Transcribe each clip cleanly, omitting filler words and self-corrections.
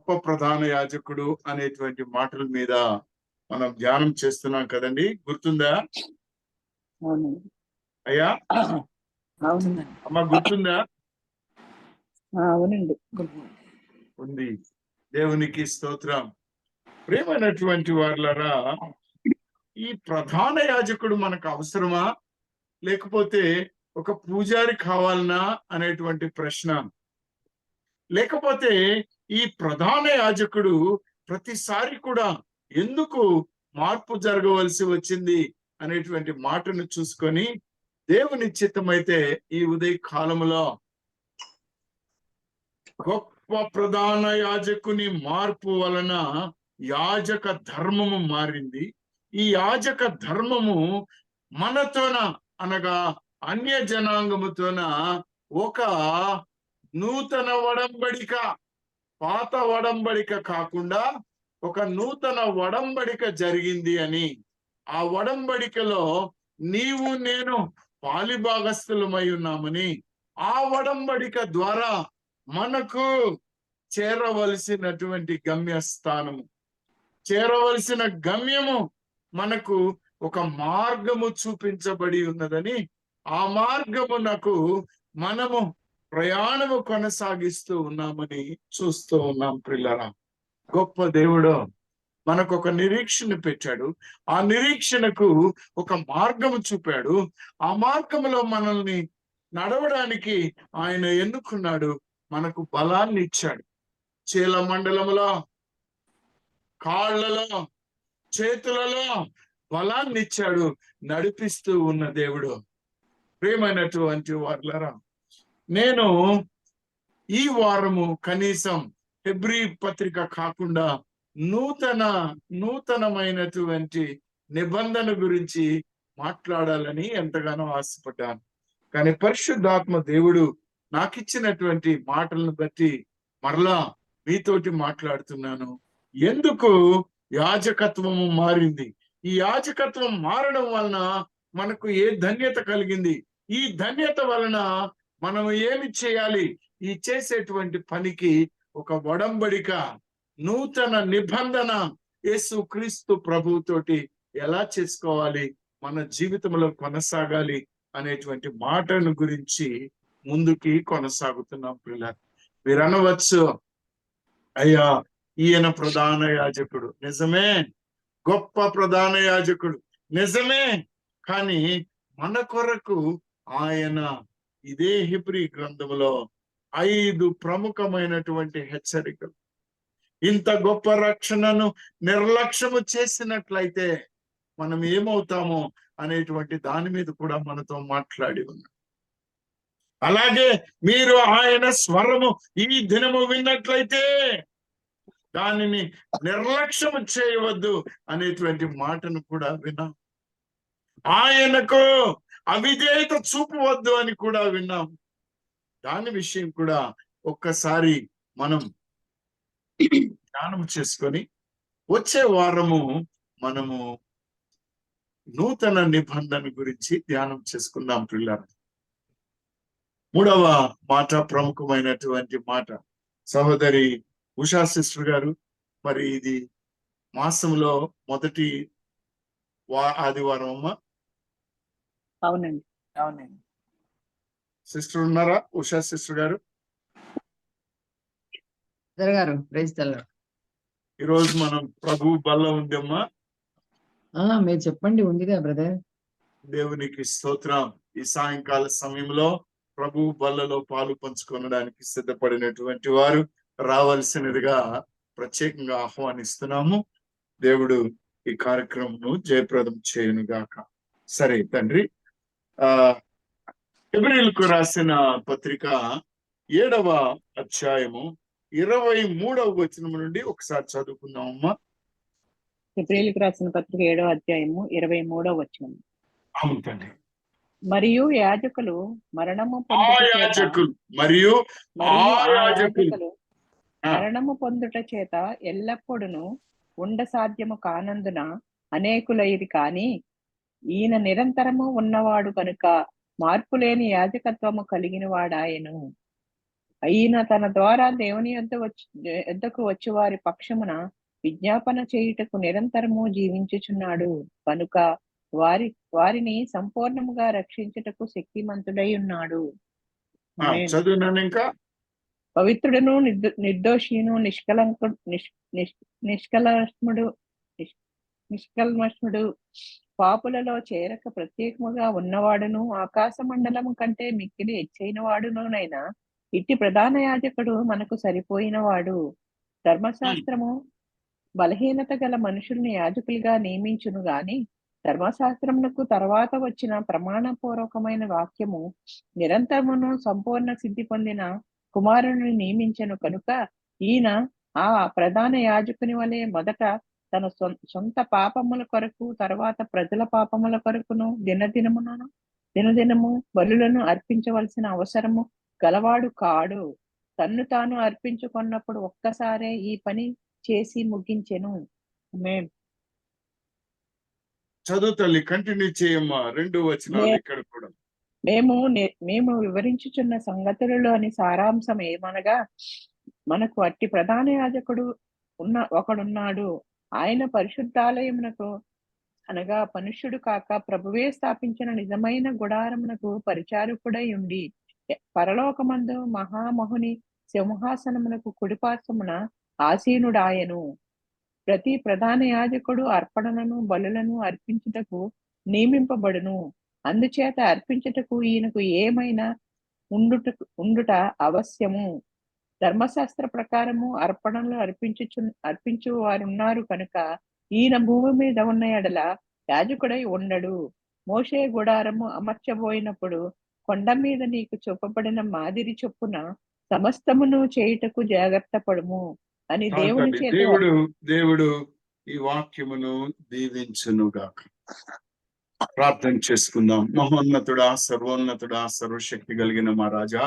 గొప్ప ప్రధాన యాజకుడు అనేటువంటి మాటల మీద మనం ధ్యానం చేస్తున్నాం కదండి, గుర్తుందా అవునండి. అయ్యా? అవునండి. అమ్మ గుర్తుందా? అవునండి. ఉంది. దేవునికి స్తోత్రం. ప్రియమైనటువంటి వారులారా, ఈ ప్రధాన యాజకుడు మనకు అవసరమా, లేకపోతే ఒక పూజారి కావాలనా అనేటువంటి ప్రశ్న. లేకపోతే ఈ ప్రధాన యాజకుడు ప్రతిసారి కూడా ఎందుకు మార్పు జరగవలసి వచ్చింది అనేటువంటి మాటను చూసుకొని, దేవుని చిత్తమైతే ఈ ఉదయ కాలంలో గొప్ప ప్రధాన యాజకుని మార్పు వలన యాజక ధర్మము మారింది. ఈ యాజక ధర్మము మనతోన అనగా అన్య జనాంగముతోన ఒక నూతన వడంబడిక, పాత వడంబడిక కాకుండా ఒక నూతన వడంబడిక జరిగింది అని, ఆ వడంబడికలో నీవు నేను పాలిభాగస్థులమై ఉన్నామని, ఆ వడంబడిక ద్వారా మనకు చేరవలసినటువంటి గమ్యస్థానము, చేరవలసిన గమ్యము మనకు ఒక మార్గము చూపించబడి ఉన్నదని, ఆ మార్గమునకు మనము ప్రయాణము కొనసాగిస్తూ ఉన్నామని చూస్తూ ఉన్నాం. ప్రిల్లరా, గొప్ప దేవుడు మనకు ఒక నిరీక్షణ పెట్టాడు. ఆ నిరీక్షణకు ఒక మార్గము చూపాడు. ఆ మార్గములో మనల్ని నడవడానికి ఆయన ఎన్నుకున్నాడు. మనకు బలాన్ని ఇచ్చాడు. చీల మండలములో, కాళ్లలో, చేతులలో బలాన్ని ఇచ్చాడు. నడిపిస్తూ ఉన్న దేవుడు. ప్రియమైనటువంటి వారులారా, నేను ఈ వారము కనీసం హెబ్రీ పత్రిక కాకుండా నూతనమైనటువంటి నిబంధన గురించి మాట్లాడాలని ఎంతగానో ఆశపడ్డాను. కానీ పరిశుద్ధాత్మ దేవుడు నాకు ఇచ్చినటువంటి మాటలను బట్టి మరలా మీతోటి మాట్లాడుతున్నాను. ఎందుకు యాజకత్వము మారింది? ఈ యాజకత్వం మారడం వలన మనకు ఏ ధన్యత కలిగింది? ఈ ధన్యత వలన మనం ఏమి చేయాలి? ఈ చేసేటువంటి పనికి ఒక వడంబడిక, నూతన నిబంధన యేసు క్రీస్తు ప్రభువుతోటి ఎలా చేసుకోవాలి, మన జీవితంలో కొనసాగాలి అనేటువంటి మాటను గురించి ముందుకి కొనసాగుతున్నాం. పిల్లలు, మీరు అనవచ్చు, అయ్యా ఈయన ప్రధాన యాజకుడు, నిజమే, గొప్ప ప్రధాన యాజకుడు, నిజమే. కానీ మన కొరకు ఆయన ఇదే హెబ్రీ గ్రంథంలో 5 ప్రముఖమైనటువంటి హెచ్చరికలు, ఇంత గొప్ప రక్షణను నిర్లక్ష్యము చేసినట్లయితే మనం ఏమవుతామో అనేటువంటి దాని మీద కూడా మనతో మాట్లాడి ఉన్నాం. అలాగే మీరు ఆయన స్వరము ఈ దినము విన్నట్లయితే దానిని నిర్లక్ష్యము చేయవద్దు అనేటువంటి మాటను కూడా విన్నాం. ఆయనకు అవిధేయత చూపవద్దు అని కూడా విన్నాం. దాని విషయం కూడా ఒక్కసారి మనం ధ్యానం చేసుకొని వచ్చే వారము మనము నూతన నిబంధన గురించి ధ్యానం చేసుకుందాం. పిల్లలు, 3వ మాట, ప్రముఖమైనటువంటి మాట, సహోదరి ఉషా సిస్టర్ గారు, మరి ఇది మాసంలో మొదటి ఆదివారం అమ్మా? అవునండి. అవునండి. సిస్టర్ ఉన్నారా? ఉషా సిస్టర్ గారు ఈరోజు మనం ప్రభు బల్ల ఉందమ్మా. మీరు చెప్పండి, ఉందిగా బ్రదర్. దేవునికి స్తోత్రం. ఈ సాయంకాల సమయంలో ప్రభు బల్లలో పాలు పంచుకొనడానికి సిద్ధపడినటువంటి వారు రావాల్సినదిగా ప్రత్యేకంగా ఆహ్వానిస్తున్నాము. దేవుడు ఈ కార్యక్రమం జయప్రదం చేయను గాక. సరే తండ్రి, హెబ్రీయులకు రాసిన పత్రిక 7వ అధ్యాయము 23వ వచనం నుండి ఒకసారి చదువుకుందామమ్మా. హెబ్రీయులకు రాసిన పత్రిక 7వ అధ్యాయము 23వ వచనం. అవును తండ్రి. మరియు యాజకులు మరణము పొందుట చేత ఎల్లప్పుడూ ఉండ సాధ్యము కానందున అనేకులైరి, కాని ఈయన నిరంతరము ఉన్నవాడు కనుక మార్పులేని యాజకత్వము కలిగిన వాడాయను. ఈయన తన ద్వారా దేవుని యొద్దకు వచ్చి వారి పక్షమున విజ్ఞాపన చేయుటకు నిరంతరము జీవించుచున్నాడు కనుక వారిని సంపూర్ణముగా రక్షించుటకు శక్తిమంతుడై ఉన్నాడు. ఆమేన్. చదువునాను ఇంకా. పవిత్రుడును నిర్దోషిను నిష్కల్మషుడు పాపులలో చేరక ప్రత్యేకముగా ఉన్నవాడును ఆకాశ మండలము కంటే మిక్కిలి హెచ్చైన వాడునైనా ఇట్టి ప్రధాన యాజకుడు మనకు సరిపోయిన వాడు. ధర్మశాస్త్రము బలహీనత గల మనుషుల్ని యాజకులుగా నియమించును గాని ధర్మశాస్త్రమునకు తర్వాత వచ్చిన ప్రమాణపూర్వకమైన వాక్యము నిరంతరమును సంపూర్ణ సిద్ధి పొందిన కుమారుని నియమించను కనుక ఈయన ఆ ప్రధాన యాజకుని వలె మొదట తన సొంత పాపముల కొరకు తర్వాత ప్రజల పాపముల కొరకును దినదినము బలులను అర్పించవలసిన అవసరము గలవాడు కాడు. తన్ను తాను అర్పించుకున్నప్పుడు ఒక్కసారే ఈ పని చేసి ముగించెను. ఆమేన్. చదువు తల్లి, కంటిన్యూ చేయమ్మా. 2 వచనాలు ఇక్కడ కూడా. మేము వివరించుచున్న సంగతులలోని సారాంశం ఏమనగా మనకు అట్టి ప్రధాన యాజకుడు ఒకడున్నాడు. ఆయన పరిశుద్ధాలయమునకు అనగా మనుష్యుడు కాక ప్రభువే స్థాపించిన నిజమైన గుడారమునకు పరిచారకుడై ఉండి పరలోకమందు మహామహుని సింహాసనమునకు కుడిపార్శ్వమున ఆసీనుడాయను. ప్రతి ప్రధాన యాజకుడు అర్పణలను బలులను అర్పించుటకు నియమింపబడును. అందుచేత అర్పించుటకు ఈయనకు ఏమైనా ఉండుట అవశ్యము. ధర్మశాస్త్ర ప్రకారము అర్పణలు అర్పించు వారున్నారు కనుక ఈయన భూమి మీద ఉన్న ఎడల యాజకుడై ఉండడు. మోషే గుడారము అమర్చబోయినప్పుడు కొండ మీద నీకు చూపబడిన మాదిరి చొప్పున సమస్తమును చేయుటకు జాగ్రత్త పడుము అని దేవుని చేత దేవుడు ఈ వాక్యమును దీవించునుగాక. ప్రార్థన చేసుకుందాం. మహోన్నతుడా, సర్వోన్నతుడా, సర్వశక్తి కలిగిన మా రాజా,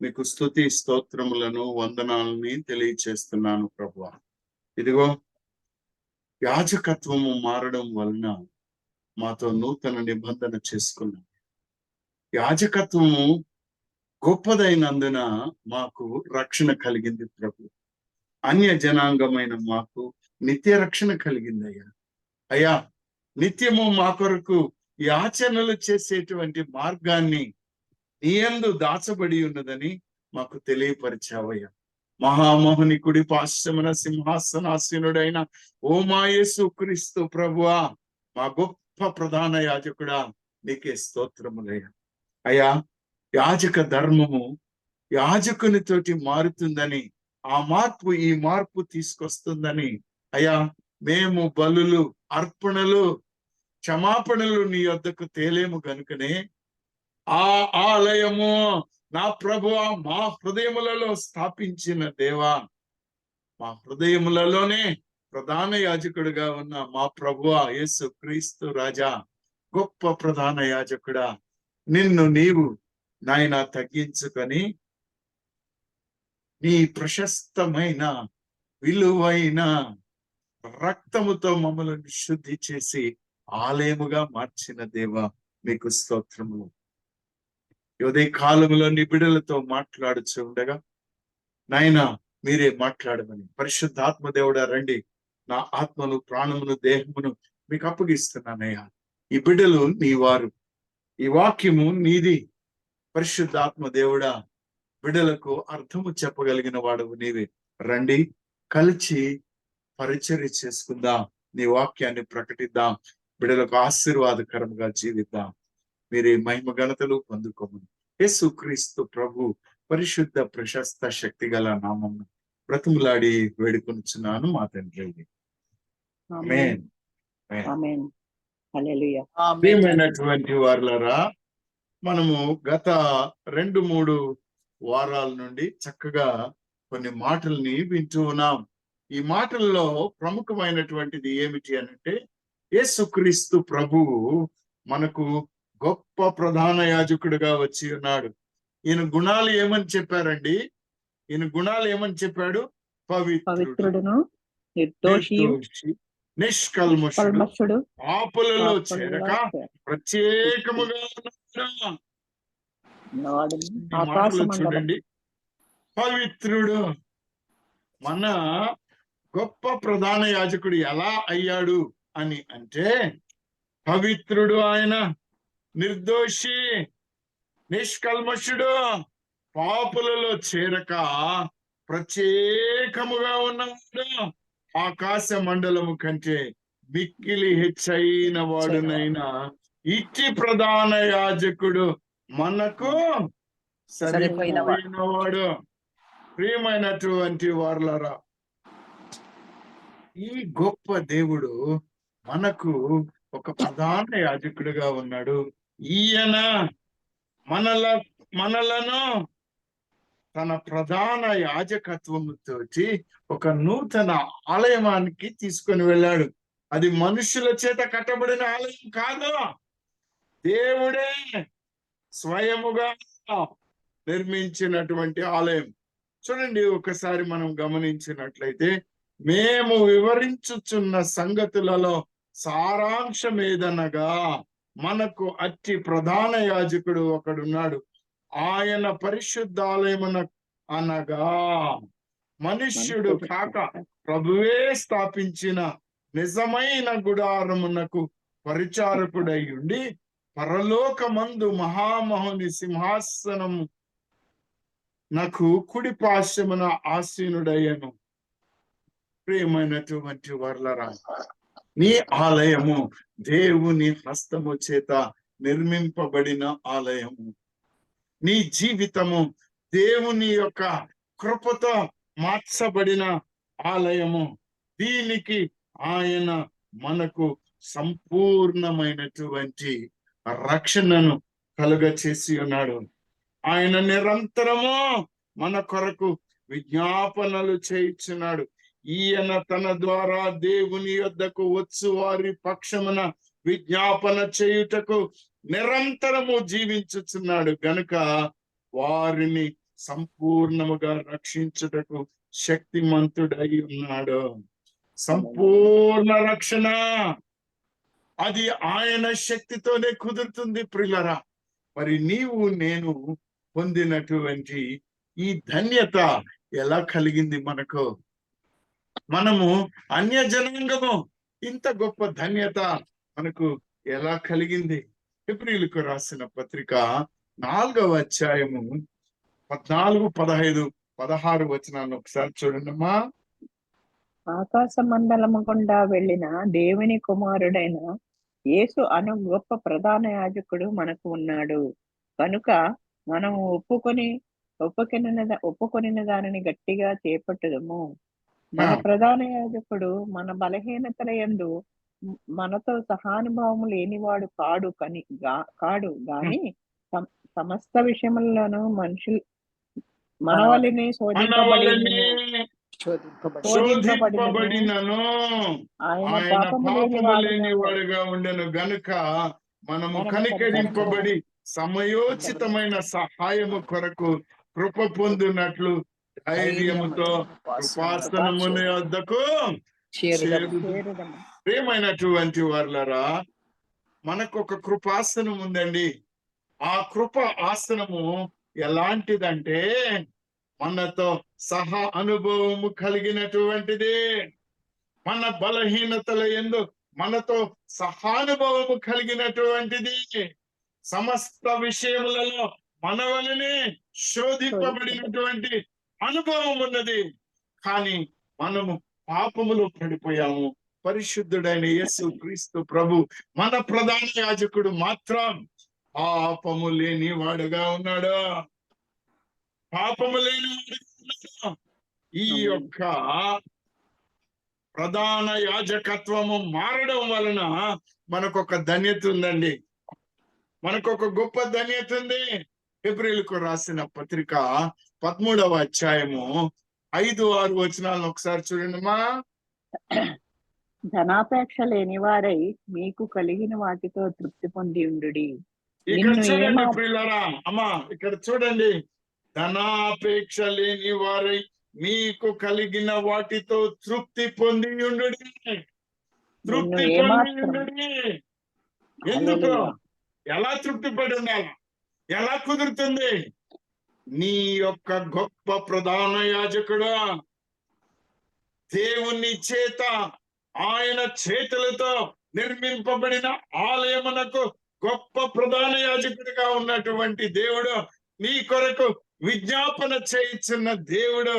మీకు స్తుతి స్తోత్రములను వందనాలని తెలియచేస్తున్నాను ప్రభువా. ఇదిగో యాజకత్వము మారడం వలన మాతో నూతన నిబంధన చేసుకున్నాం. యాజకత్వము గొప్పదైనందున మాకు రక్షణ కలిగింది ప్రభు. అన్య జనాంగమైన మాకు నిత్య రక్షణ కలిగిందయ్యా. అయ్యా, నిత్యము మా కొరకు ఈ ఆచరణలు చేసేటువంటి మార్గాన్ని నీ యందు దాచబడి ఉన్నదని మాకు తెలియపరిచావయ్యా. మహామోహని కుడి పార్శ్వమున సింహాసనాసీనుడైన ఓ మా యేసు క్రీస్తు ప్రభువా, మా గొప్ప ప్రధాన యాజకుడా, నీకే స్తోత్రములయ్యా. అయ్యా, యాజక ధర్మము యాజకునితోటి మారుతుందని, ఆ మార్పు ఈ మార్పు తీసుకొస్తుందని అయ్యా, మేము బలులు అర్పణలు క్షమాపణలు నీ యొద్దకు తేలేము కనుకనే ఆ ఆలయము నా ప్రభువా మా హృదయములలో స్థాపించిన దేవా, మా హృదయములలోనే ప్రధాన యాజకుడిగా ఉన్న మా ప్రభువా యేసు క్రీస్తు రాజా, గొప్ప ప్రధాన యాజకుడా, నిన్ను నీవు నాయన తగ్గించుకొని నీ ప్రశస్తమైన విలువైన రక్తముతో మమ్మల్ని శుద్ధి చేసి ఆలయముగా మార్చిన దేవా, మీకు స్తోత్రములు. ఉదయ కాలంలో నీ బిడ్డలతో మాట్లాడుచు ఉండగా నాయన మీరే మాట్లాడమని పరిశుద్ధాత్మ దేవుడా రండి, నా ఆత్మను ప్రాణమును దేహమును మీకు అప్పగిస్తున్నానయ్యా. ఈ బిడ్డలు నీ వారు, ఈ వాక్యము నీది. పరిశుద్ధాత్మ దేవుడా, బిడ్డలకు అర్థము చెప్పగలిగిన వాడు నీవే. రండి, కలిసి పరిచర్య చేసుకుందాం, నీ వాక్యాన్ని ప్రకటిద్దాం, బిడ్డలకు ఆశీర్వాదకరంగా జీవిద్దాం. మీరే మహిమ ఘనతలు పొందుకోమని యేసు క్రీస్తు ప్రభు పరిశుద్ధ ప్రశస్త శక్తి గల నామం బ్రతిములాడి వేడుకొనుచున్నాను మా తండ్రి. ఆమేన్. ఆమేన్. హల్లెలూయా. ప్రియమైనటువంటి వారులారా, మనము గత 2-3 వారాల నుండి చక్కగా కొన్ని మాటల్ని వింటూ ఉన్నాం. ఈ మాటల్లో ప్రముఖమైనటువంటిది ఏమిటి అనంటే, యేసుక్రీస్తు ప్రభువు మనకు గొప్ప ప్రధాన యాజకుడిగా వచ్చి ఉన్నాడు. ఈయన గుణాలు ఏమని చెప్పారండి? ఈయన గుణాలు ఏమని చెప్పాడు? పవిత్రుడును, నిర్దోషి, నిష్కల్మషుడు, పాపులలో చేరక ప్రత్యేకముగా ఉన్నాడు. ఆకాశ మండలం చూడండి, పవిత్రుడు. మన గొప్ప ప్రధాన యాజకుడు ఎలా అయ్యాడు అని అంటే, పవిత్రుడు, ఆయన నిర్దోషి, నిష్కల్మషుడు, పాపులలో చేరక ప్రత్యేకముగా ఉన్నవాడు, ఆకాశ మండలము కంటే మిక్కిలి హెచ్చైన వాడునైనా ఇట్టి ప్రధాన యాజకుడు మనకు సరిపోయినవాడు. ప్రియమైనటువంటి వారలారా, ఈ గొప్ప దేవుడు మనకు ఒక ప్రధాన యాజకుడిగా ఉన్నాడు. ఈయన మనలను తన ప్రధాన యాజకత్వముతోటి ఒక నూతన ఆలయానికి తీసుకొని వెళ్ళాడు. అది మనుషుల చేత కట్టబడిన ఆలయం కాదు, దేవుడే స్వయముగా నిర్మించినటువంటి ఆలయం. చూడండి, ఒకసారి మనం గమనించినట్లయితే, మేము వివరించుచున్న సంగతులలో సారాంశం ఏదనగా, మనకు అట్టి ప్రధాన యాజకుడు ఒకడున్నాడు. ఆయన పరిశుద్ధాలయమున అనగా మనుష్యుడు కాక ప్రభువే స్థాపించిన నిజమైన గుడారమునకు పరిచారకుడై ఉండి పరలోకమందు మహామహుని సింహాసనము నాకు కుడి పార్శ్వమున ఆసీనుడయ్యను. ప్రియమైనటువంటి వర్లరా, నీ ఆలయము దేవుని హస్తము చేత నిర్మింపబడిన ఆలయము. నీ జీవితము దేవుని యొక్క కృపతో మార్చబడిన ఆలయము. దీనికి ఆయన మనకు సంపూర్ణమైనటువంటి రక్షణను కలుగచేసి ఉన్నాడు. ఆయన నిరంతరము మన కొరకు విజ్ఞాపనలు చేయించున్నాడు. ఈయన తన ద్వారా దేవుని యొద్దకు వచ్చు వారి పక్షమున విజ్ఞాపన చేయుటకు నిరంతరము జీవించుచున్నాడు గనుక వారిని సంపూర్ణముగా రక్షించుటకు శక్తిమంతుడై ఉన్నాడు. సంపూర్ణ రక్షణ అది ఆయన శక్తితోనే కుదురుతుంది. ప్రియులరా, మరి నీవు నేను పొందినటువంటి ఈ ధన్యత ఎలా కలిగింది మనకు? మనము అన్య జనాంగము, ఇంత గొప్ప ధన్యత మనకు ఎలా కలిగింది? హెబ్రీయులకు రాసిన పత్రిక 4వ అధ్యాయము 14, 15, 16 వచనాలను ఒకసారి చూడండి అమ్మా. ఆకాశ మండలము గుండా వెళ్ళిన దేవుని కుమారుడైన యేసు అను గొప్ప ప్రధాన యాజకుడు మనకు ఉన్నాడు కనుక మనము ఒప్పుకొనిన దానిని గట్టిగా చేపట్టుదము. మన ప్రధాన యాజకుడు మన బలహీనతల యందు మనతో సహానుభావము లేనివాడు కాడు గాని సమస్త విషయములను మనుషులు మనవలిని శోధింపబడినను ఆయన పాపము లేనివాడుగా ఉండెను గనుక మనము కనికరింపబడి సమయోచితమైన సహాయము కొరకు కృప పొందినట్లు ధైర్యముతో కృపాసనముని వద్దకు ప్రియమైనటువంటి వారులారా, మనకు ఒక కృపాసనం ఉందండి. ఆ కృప ఆసనము ఎలాంటిదంటే మనతో సహా అనుభవము కలిగినటువంటిది. మన బలహీనతల యందు మనతో సహానుభవము కలిగినటువంటిది. సమస్త విషయములలో మన వలనే శోధింపబడినటువంటి అనుభవం ఉన్నది. కానీ మనము పాపములో పడిపోయాము. పరిశుద్ధుడైన యేసు క్రీస్తు ప్రభు మన ప్రధాన యాజకుడు మాత్రం పాపము లేని వాడుగా ఉన్నాడు. పాపము లేని వాడుగా ఈ యొక్క ప్రధాన యాజకత్వము మారడం వలన మనకొక ధన్యత ఉందండి. మనకొక గొప్ప ధన్యత ఉంది. హెబ్రీయులకు రాసిన పత్రిక 13వ అధ్యాయము 5, 6 వచనాలను ఒకసారి చూడండిమా. ధనాపేక్ష లేని వారై మీకు కలిగిన వాటితో తృప్తి పొంది ఉండుడి. ఇక్కడ చూడండి ప్రియులారా, అమ్మా ఇక్కడ చూడండి. ధనాపేక్ష లేని వారై మీకు కలిగిన వాటితో తృప్తి పొంది ఉండుడి. తృప్తి పొంది ఉండుడి. ఎందుకు? ఎలా తృప్తి పడి ఉండాలి? ఎలా కుదురుతుంది? నీ యొక్క గొప్ప ప్రధాన యాజకుడు దేవుని చేత ఆయన చేతులతో నిర్మింపబడిన ఆలయమునకు గొప్ప ప్రధాన యాజకుడిగా ఉన్నటువంటి దేవుడు నీ కొరకు విజ్ఞాపన చేయుచున్న దేవుడు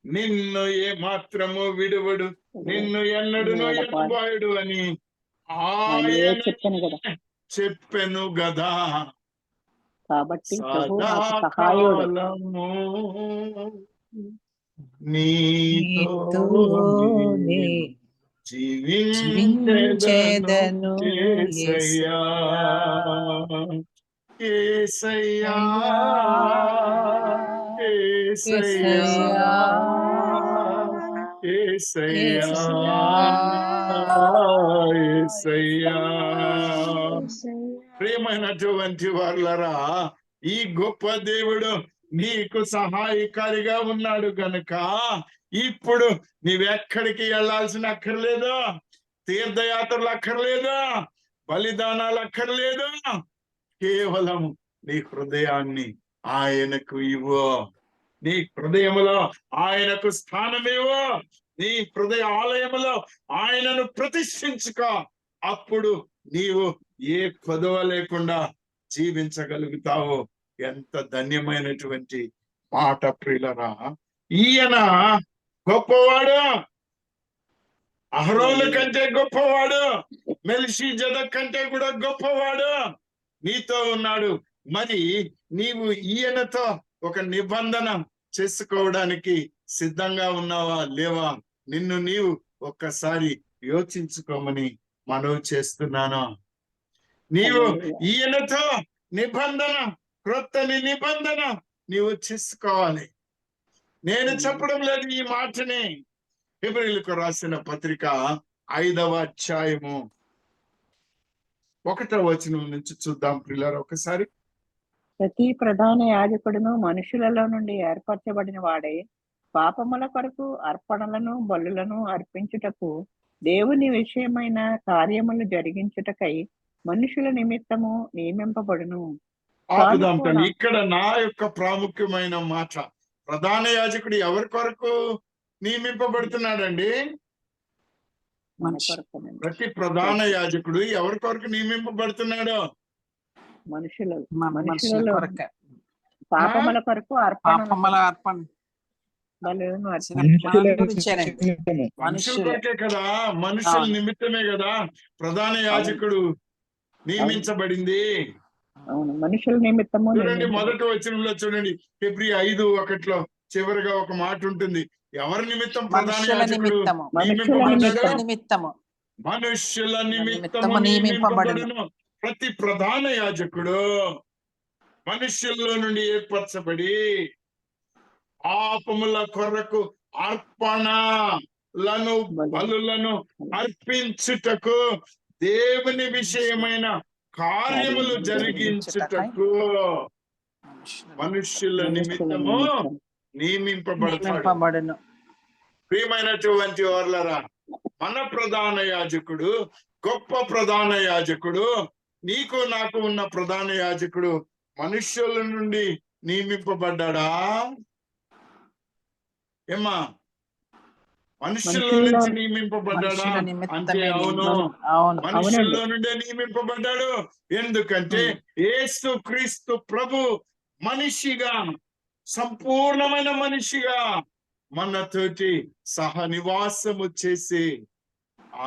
నిన్ను ఏ మాత్రము విడువడు, నిన్ను ఎన్నడును ఎడబాయుడు అని ఆయన చెప్పాను కదా. చెప్పెను గదా. కాబట్టి ప్రభు నాకు సహాయుడు. సదాకాలము నీతో నీతోనే జీవించెదను యేసయ్యా, యేసయ్యా, యేసయ్యా, యేసయ్యా, యేసయ్యా. ప్రియమైనటువంటి వాళ్ళరా, ఈ గొప్ప దేవుడు నీకు సహాయకారిగా ఉన్నాడు గనుక ఇప్పుడు నీవెక్కడికి వెళ్ళాల్సిన అక్కర్లేదు, తీర్థయాత్రలు అక్కర్లేదు, బలిదానాలు అక్కర్లేదు. కేవలం నీ హృదయాన్ని ఆయనకు ఇవ్వు, నీ హృదయములో ఆయనకు స్థానమివ్వు, నీ హృదయ ఆలయములో ఆయనను ప్రతిష్ఠించుకో. అప్పుడు నీవు ఏ కొదవ లేకుండా జీవించగలుగుతావు. ఎంత ధన్యమైనటువంటి మాట ప్రియులరా. ఈయన గొప్పవాడు, అహరోను కంటే గొప్పవాడు, మెల్షీజెదెకు కంటే కూడా గొప్పవాడు నీతో ఉన్నాడు. మరి నీవు ఈయనతో ఒక నిబంధన చేసుకోవడానికి సిద్ధంగా ఉన్నావా లేవా? నిన్ను నీవు ఒక్కసారి యోచించుకోమని మనవి చేస్తున్నాను. నీవు ఈయనతో నిబంధన, క్రొత్త నిబంధన నీవు చేసుకోవాలి. నేను చెప్పడం లేదు ఈ మాటని. హెబ్రీయులకు రాసిన పత్రిక 5వ అధ్యాయము 1వ వచనం నుంచి చూద్దాం ప్రియులారా ఒకసారి. ప్రతి ప్రధాన యాజకుడును మనుషులలో నుండి ఏర్పరచబడిన వాడే పాపముల కొరకు అర్పణలను బలులను అర్పించుటకు దేవుని విషయమైన కార్యములు జరిగించుటకై మనుషుల నిమిత్తము నియమింపబడును. ఆపుదాం తల్లి. ఇక్కడ నా యొక్క ప్రాముఖ్యమైన మాట, ప్రధాన యాజకుడు ఎవరి కొరకు నియమింపబడుతున్నాడండి? మన కొరకు. ప్రతి ప్రధాన యాజకుడు ఎవరి కొరకు నియమింపబడుతున్నాడు? మనుషులలో పాపముల కొరకు అర్పణ బలులను మనుషుల కొరకే కదా, మనుషుల నిమిత్తమే కదా ప్రధాన యాజకుడు నియమించబడింది. అవును, మనుషుల నిమిత్తము. చూడండి, మొదటి వచనంలో చూడండి, ఫిబ్రవరి 5:1 చివరిగా ఒక మాట ఉంటుంది. ఎవరి నిమిత్తం ప్రధాన యాజకుడు నియమింపబడ్డాడు? మనుష్యుల నిమిత్తము నియమింపబడును. ప్రతి ప్రధాన యాజకుడు మనుష్యుల్లో నుండి ఏర్పరచబడి పాపముల కొరకు అర్పణలను బలులను అర్పించుటకు దేవుని విషయమైన కార్యములు జరిగించుటకు మనుష్యుల నిమిత్తము నియమింపబడతాడు. ప్రియమైనటువంటి వాళ్ళరా, మన ప్రధాన యాజకుడు, గొప్ప ప్రధాన యాజకుడు, నీకు నాకు ఉన్న ప్రధాన యాజకుడు మనుష్యుల నుండి నియమింపబడ్డా? ఏమా, మనుషుల్లో నుంచి నియమింపబడ్డా అంటే అవును, మనుషుల్లో నుండే నియమింపబడ్డాడు. ఎందుకంటే యేసు క్రీస్తు ప్రభు మనిషిగా, సంపూర్ణమైన మనిషిగా మనతోటి సహనివాసము చేసి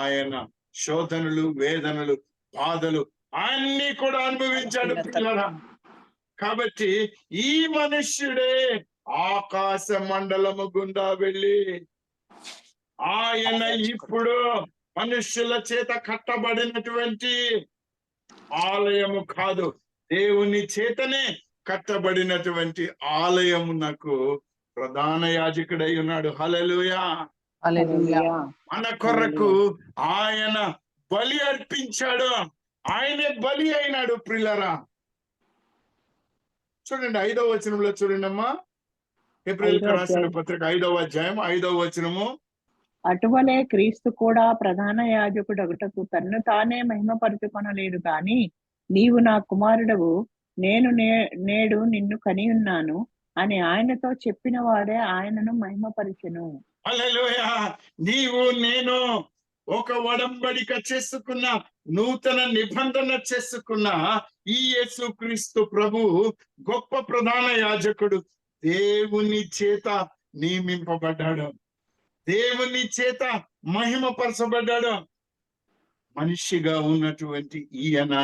ఆయన శోధనలు, వేదనలు, బాధలు అన్ని కూడా అనుభవించాడు పిల్లరా. కాబట్టి ఈ మనుష్యుడే ఆకాశ మండలము గుండా వెళ్ళి ఆయన ఇప్పుడు మనుష్యుల చేత కట్టబడినటువంటి ఆలయము కాదు, దేవుని చేతనే కట్టబడినటువంటి ఆలయమునకు ప్రధాన యాజకుడై ఉన్నాడు. హల్లెలూయా. మన కొరకు ఆయన బలి అర్పించాడు, ఆయనే బలి అయినాడు ప్రియులరా. చూడండి 5వ వచనంలో చూడండి అమ్మా, హెబ్రీయులకు రాసిన పత్రిక 5వ అధ్యాయం 5వ వచనము. అటువలే క్రీస్తు కూడా ప్రధాన యాజకుడగుటకు తన్ను తానే మహిమపరుచుకొనలేదు గాని, నీవు నా కుమారుడవు, నేను నేడు నిన్ను కని ఉన్నాను అని ఆయనతో చెప్పిన వాడే ఆయనను మహిమపరిచెను. హల్లెలూయా. నీవు నేను ఒక ఒడంబడిక చేసుకున్న, నూతన నిబంధన చేసుకున్న ఈ యేసుక్రీస్తు ప్రభు గొప్ప ప్రధాన యాజకుడు, దేవుని చేత నియమింపబడ్డాడు, దేవుని చేత మహిమపరచబడ్డాడు. మనిషిగా ఉన్నటువంటి ఈయన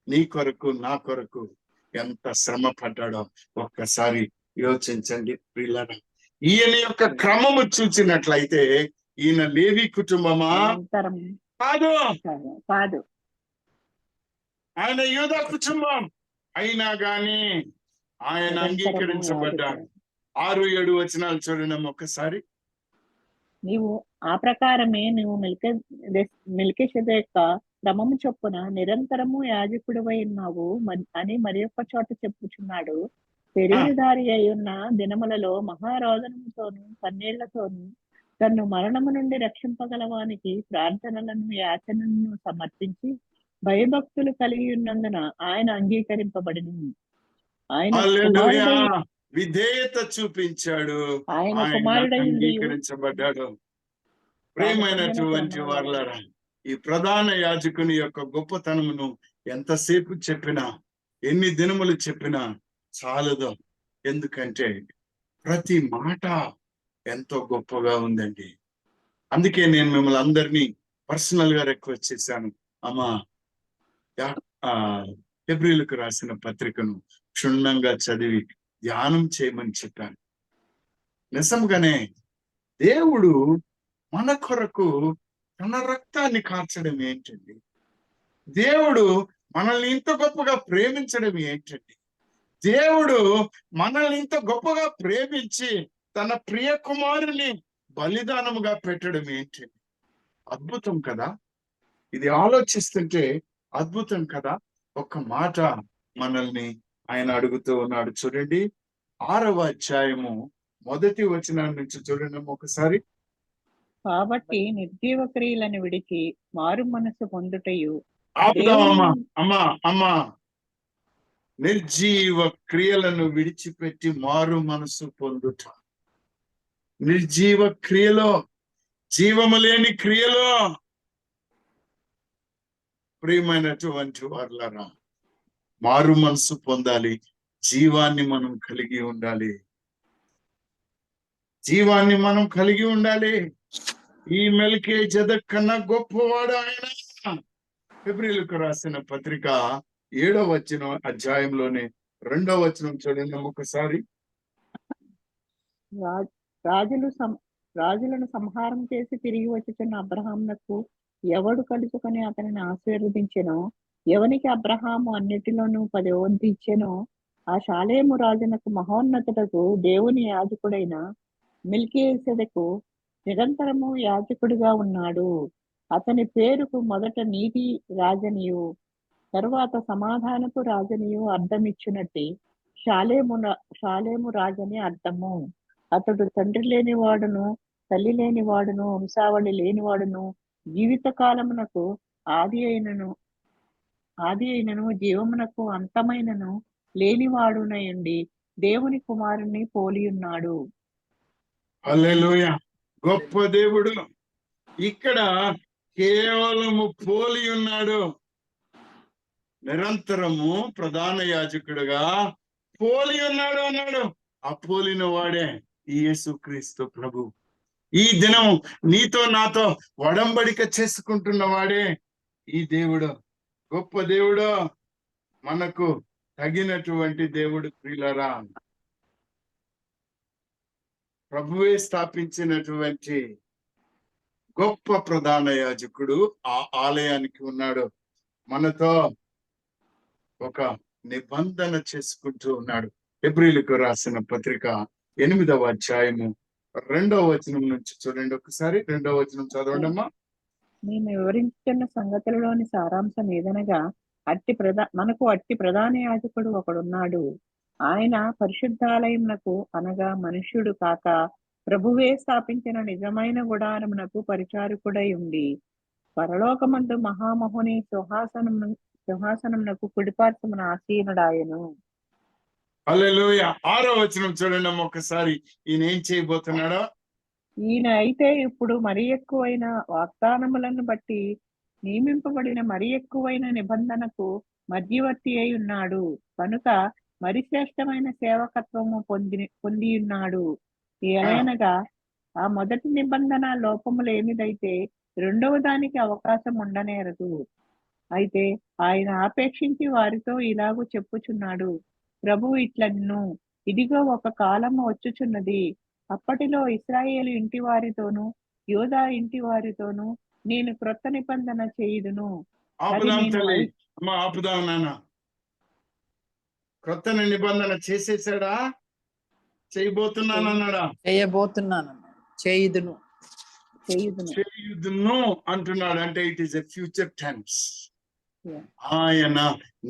నీ కొరకు నా కొరకు ఎంత శ్రమ పడ్డాడో ఒక్కసారి యోచించండి ప్రియులారా. ఈయన యొక్క క్రమము చూసినట్లయితే ఈయన లేవి కుటుంబమా? నిరంతరం కాదు, కాదు, ఆయన యూదా కుటుంబం. అయినా గాని ఆయన అంగీకరించబడ్డాడు. 6-7 వచనాలు చూడండి ఒక్కసారి. నీవు ఆ ప్రకారమే నువ్వు మెల్కీషెదెకు క్రమము చొప్పున నిరంతరము యాజకుడివై ఉన్నావు అని మరి ఒక్క చోట చెప్పుచున్నాడు. శరీరధారి అయి ఉన్న దినములలో మహారోదనముతోను కన్నీళ్లతోను తన్ను మరణము నుండి రక్షింపగలవానికి ప్రార్థనలను యాచనలను సమర్పించి భయభక్తులు కలిగి ఉన్నందున ఆయన అంగీకరింపబడింది. ఆయన హల్లెలూయా. విధేయత చూపించాడు, ఆయన ఆయన కుమారుడై అంగీకరించబడ్డాడు. ప్రియమైనటువంటి వారలారా, ఈ ప్రధాన యాజకుని యొక్క గొప్పతనమును ఎంతసేపు చెప్పినా, ఎన్ని దినములు చెప్పినా చాలదు. ఎందుకంటే ప్రతి మాట ఎంతో గొప్పగా ఉందండి. అందుకే నేను మిమ్మల్ని అందరినీ పర్సనల్ గా రిక్వెస్ట్ చేశాను, అమ్మా హెబ్రీయులకు రాసిన పత్రికను క్షుణ్ణంగా చదివి ధ్యానం చేయమని చెప్పాను. నిజంగానే దేవుడు మన కొరకు తన రక్తాన్ని కార్చడం ఏంటండి? దేవుడు మనల్ని ఇంత గొప్పగా ప్రేమించడం ఏంటండి? దేవుడు మనల్ని ఇంత గొప్పగా ప్రేమించి తన ప్రియ కుమారుని బలిదానముగా పెట్టడం ఏంటండి? అద్భుతం కదా! ఇది ఆలోచిస్తుంటే అద్భుతం కదా! ఒక్క మాట మనల్ని ఆయన అడుగుతూ ఉన్నాడు. చూడండి, 6వ అధ్యాయము 1వ వచనం నుంచి చూడండి ఒకసారి. కాబట్టి నిర్జీవ క్రియలను విడిచి మారు మనసు పొందుటయు. అమ్మా నిర్జీవ క్రియలను విడిచిపెట్టి మారు మనసు పొందుట. నిర్జీవ క్రియలో, జీవము లేని క్రియలో ప్రియమైనటువంటి వారులారా, మారు మనసు పొందాలి. జీవాన్ని మనం కలిగి ఉండాలి. జీవాన్ని మనం కలిగి ఉండాలి. ఈ మెల్కీజెదెకు కన్నా గొప్పవాడు ఆయన. హెబ్రీయులకు రాసిన పత్రిక 7వ అధ్యాయంలోనే 2వ వచనం చూడండి ఒకసారి. రాజులను సంహారం చేసి తిరిగి వచ్చుచున్న అబ్రహామునకు ఎవడు కలుసుకొని అతనిని ఆశీర్వదించెనో, ఎవనికి అబ్రహాము అన్నిటిలోనూ 10 వంతు ఇచ్చెనో, ఆ షాలేము రాజునకు మహోన్నతుడకు దేవుని యాజకుడైన మెల్కీసెదెకు నిరంతరము యాజకుడిగా ఉన్నాడు. అతని పేరుకు మొదట నీతి రాజనియు తరువాత సమాధానపు రాజనియు అర్థమిచ్చునట్టి షాలేము రాజని అర్థము. అతడు తండ్రి లేనివాడును, తల్లి లేనివాడును, వంశావళి లేనివాడును, జీవిత కాలమునకు ఆది అయినను జీవమునకు అంతమైనను లేనివాడునయుండి దేవుని కుమారుని పోలి ఉన్నాడు. హల్లెలూయా. గొప్ప దేవుడు ఇక్కడ కేవలము పోలి ఉన్నాడు. నిరంతరము ప్రధాన యాజకుడుగా పోలి ఉన్నాడు అన్నాడు. ఆ పోలిన వాడే ఈ యేసుక్రీస్తు ప్రభు. ఈ దినం నీతో నాతో ఒడంబడిక చేసుకుంటున్న వాడే ఈ దేవుడు. గొప్ప దేవుడు, మనకు తగినటువంటి దేవుడు. ప్రియులారా, ప్రభువే స్థాపించినటువంటి గొప్ప ప్రధాన యాజకుడు ఆ ఆలయానికి ఉన్నాడు. మనతో ఒక నిబంధన చేసుకుంటూ ఉన్నాడు. హెబ్రీయులకు రాసిన పత్రిక 8వ అధ్యాయము 2వ వచనం నుంచి చూడండి ఒకసారి. 2వ వచనం చదవండమ్మా. మేము వివరించుతున్న సంగతులలోని సారాంశం ఏదనగా, మనకు అట్టి ప్రధాన యాజకుడు ఒకడున్నాడు. ఆయన పరిశుద్ధాలయమునకు అనగా మనుష్యుడు కాక ప్రభువే స్థాపించిన నిజమైన గుడారమునకు పరిచారకుడై ఉండి పరలోకమందు మహామహుని సింహాసనమునకు కుడిపార్శ్వమున ఆసీనుడాయెను. హల్లెలూయా. 6వ వచనం చూడండి అమ్మ ఒకసారి. ఈయన ఏం చేయబోతున్నాడో. ఈయన అయితే ఇప్పుడు మరి ఎక్కువైన వాగ్దానములను బట్టి నియమింపబడిన మరి ఎక్కువైన నిబంధనకు మధ్యవర్తి అయి ఉన్నాడు కనుక మరి శ్రేష్టమైన సేవకత్వము పొంది ఉన్నాడు. ఎలయనగా ఆ మొదటి నిబంధన లోపము లేనిదైతే రెండవ దానికి అవకాశం ఉండనేరదు. అయితే ఆయన ఆపేక్షించి వారితో ఇలాగూ చెప్పుచున్నాడు, ప్రభువు ఇట్లన్ను, ఇదిగో ఒక కాలము వచ్చుచున్నది, అప్పటిలో ఇశ్రాయేలు ఇంటి వారితోనూ యోధా ఇంటి వారితోనూ నేను క్రొత్త నిబంధన చేయుదును. అది ఆపుదాం నేను తల్లి. అమ్మ ఆపుదాం నాన్న. క్రొత్త నిబంధన చేసేసాడా? చేయబోతున్నానన్నాడా? చేయబోతున్నాను, చేయుదును. చేయుదును అంటున్నాడు. అంటే it is a future tense. Yeah. ఆయన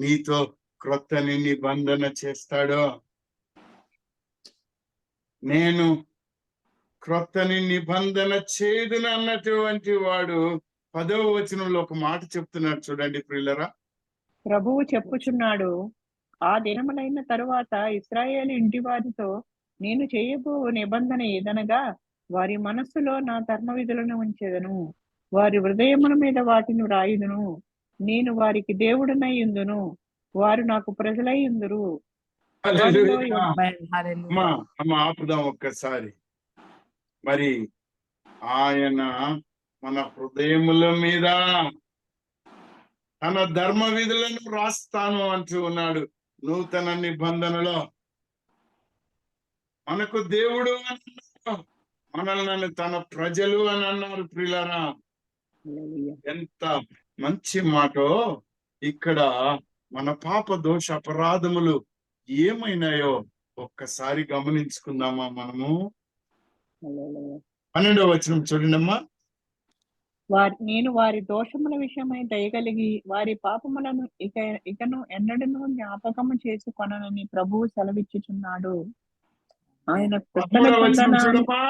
నీతో క్రొత్త నిబంధన చేస్తాడు. నేను క్రొత్త నిబంధన చేయుదును అన్నటువంటి వాడు 10వ వచనంలో ఒక మాట చెప్తున్నాడు చూడండి ప్రియులరా. ప్రభువు చెప్పుచున్నాడు, ఆ దినములైన తరువాత ఇశ్రాయేలు ఇంటి వారితో నేను చేయబో నిబంధన ఏదనగా వారి మనస్సులో నా ధర్మ విధులను ఉంచెదను, వారి హృదయముల మీద వాటిని వ్రాయుదును, నేను వారికి దేవుడనై ఉందును, వారు నాకు ప్రజలై ఉందురు. హల్లెలూయా. హల్లెలూయా. అమ్మ ఆపుదాం ఒక్కసారి. మరి ఆయన మన హృదయముల మీద తన ధర్మ విధులను రాస్తాను అంటూ ఉన్నాడు నూతన నిబంధనలో. మనకు దేవుడు అని అన్నారు, మనల్ని తన ప్రజలు అని అన్నారు ప్రియులారా. ఎంత మంచి మాటో. ఇక్కడ మన పాప దోష అపరాధములు ఏమైనాయో ఒక్కసారి గమనించుకుందామా మనము. 12వ వచనం చూడండమ్మా. నేను వారి దోషముల విషయమై దయగలిగి వారి పాపములను ఇకను ఎన్నడను జ్ఞాపకము చేసుకొననని ప్రభువు సెలవిచ్చుచున్నాడు. ఆయన క్రొత్త 13వ వచనం నిబంధన చూడమ్మా.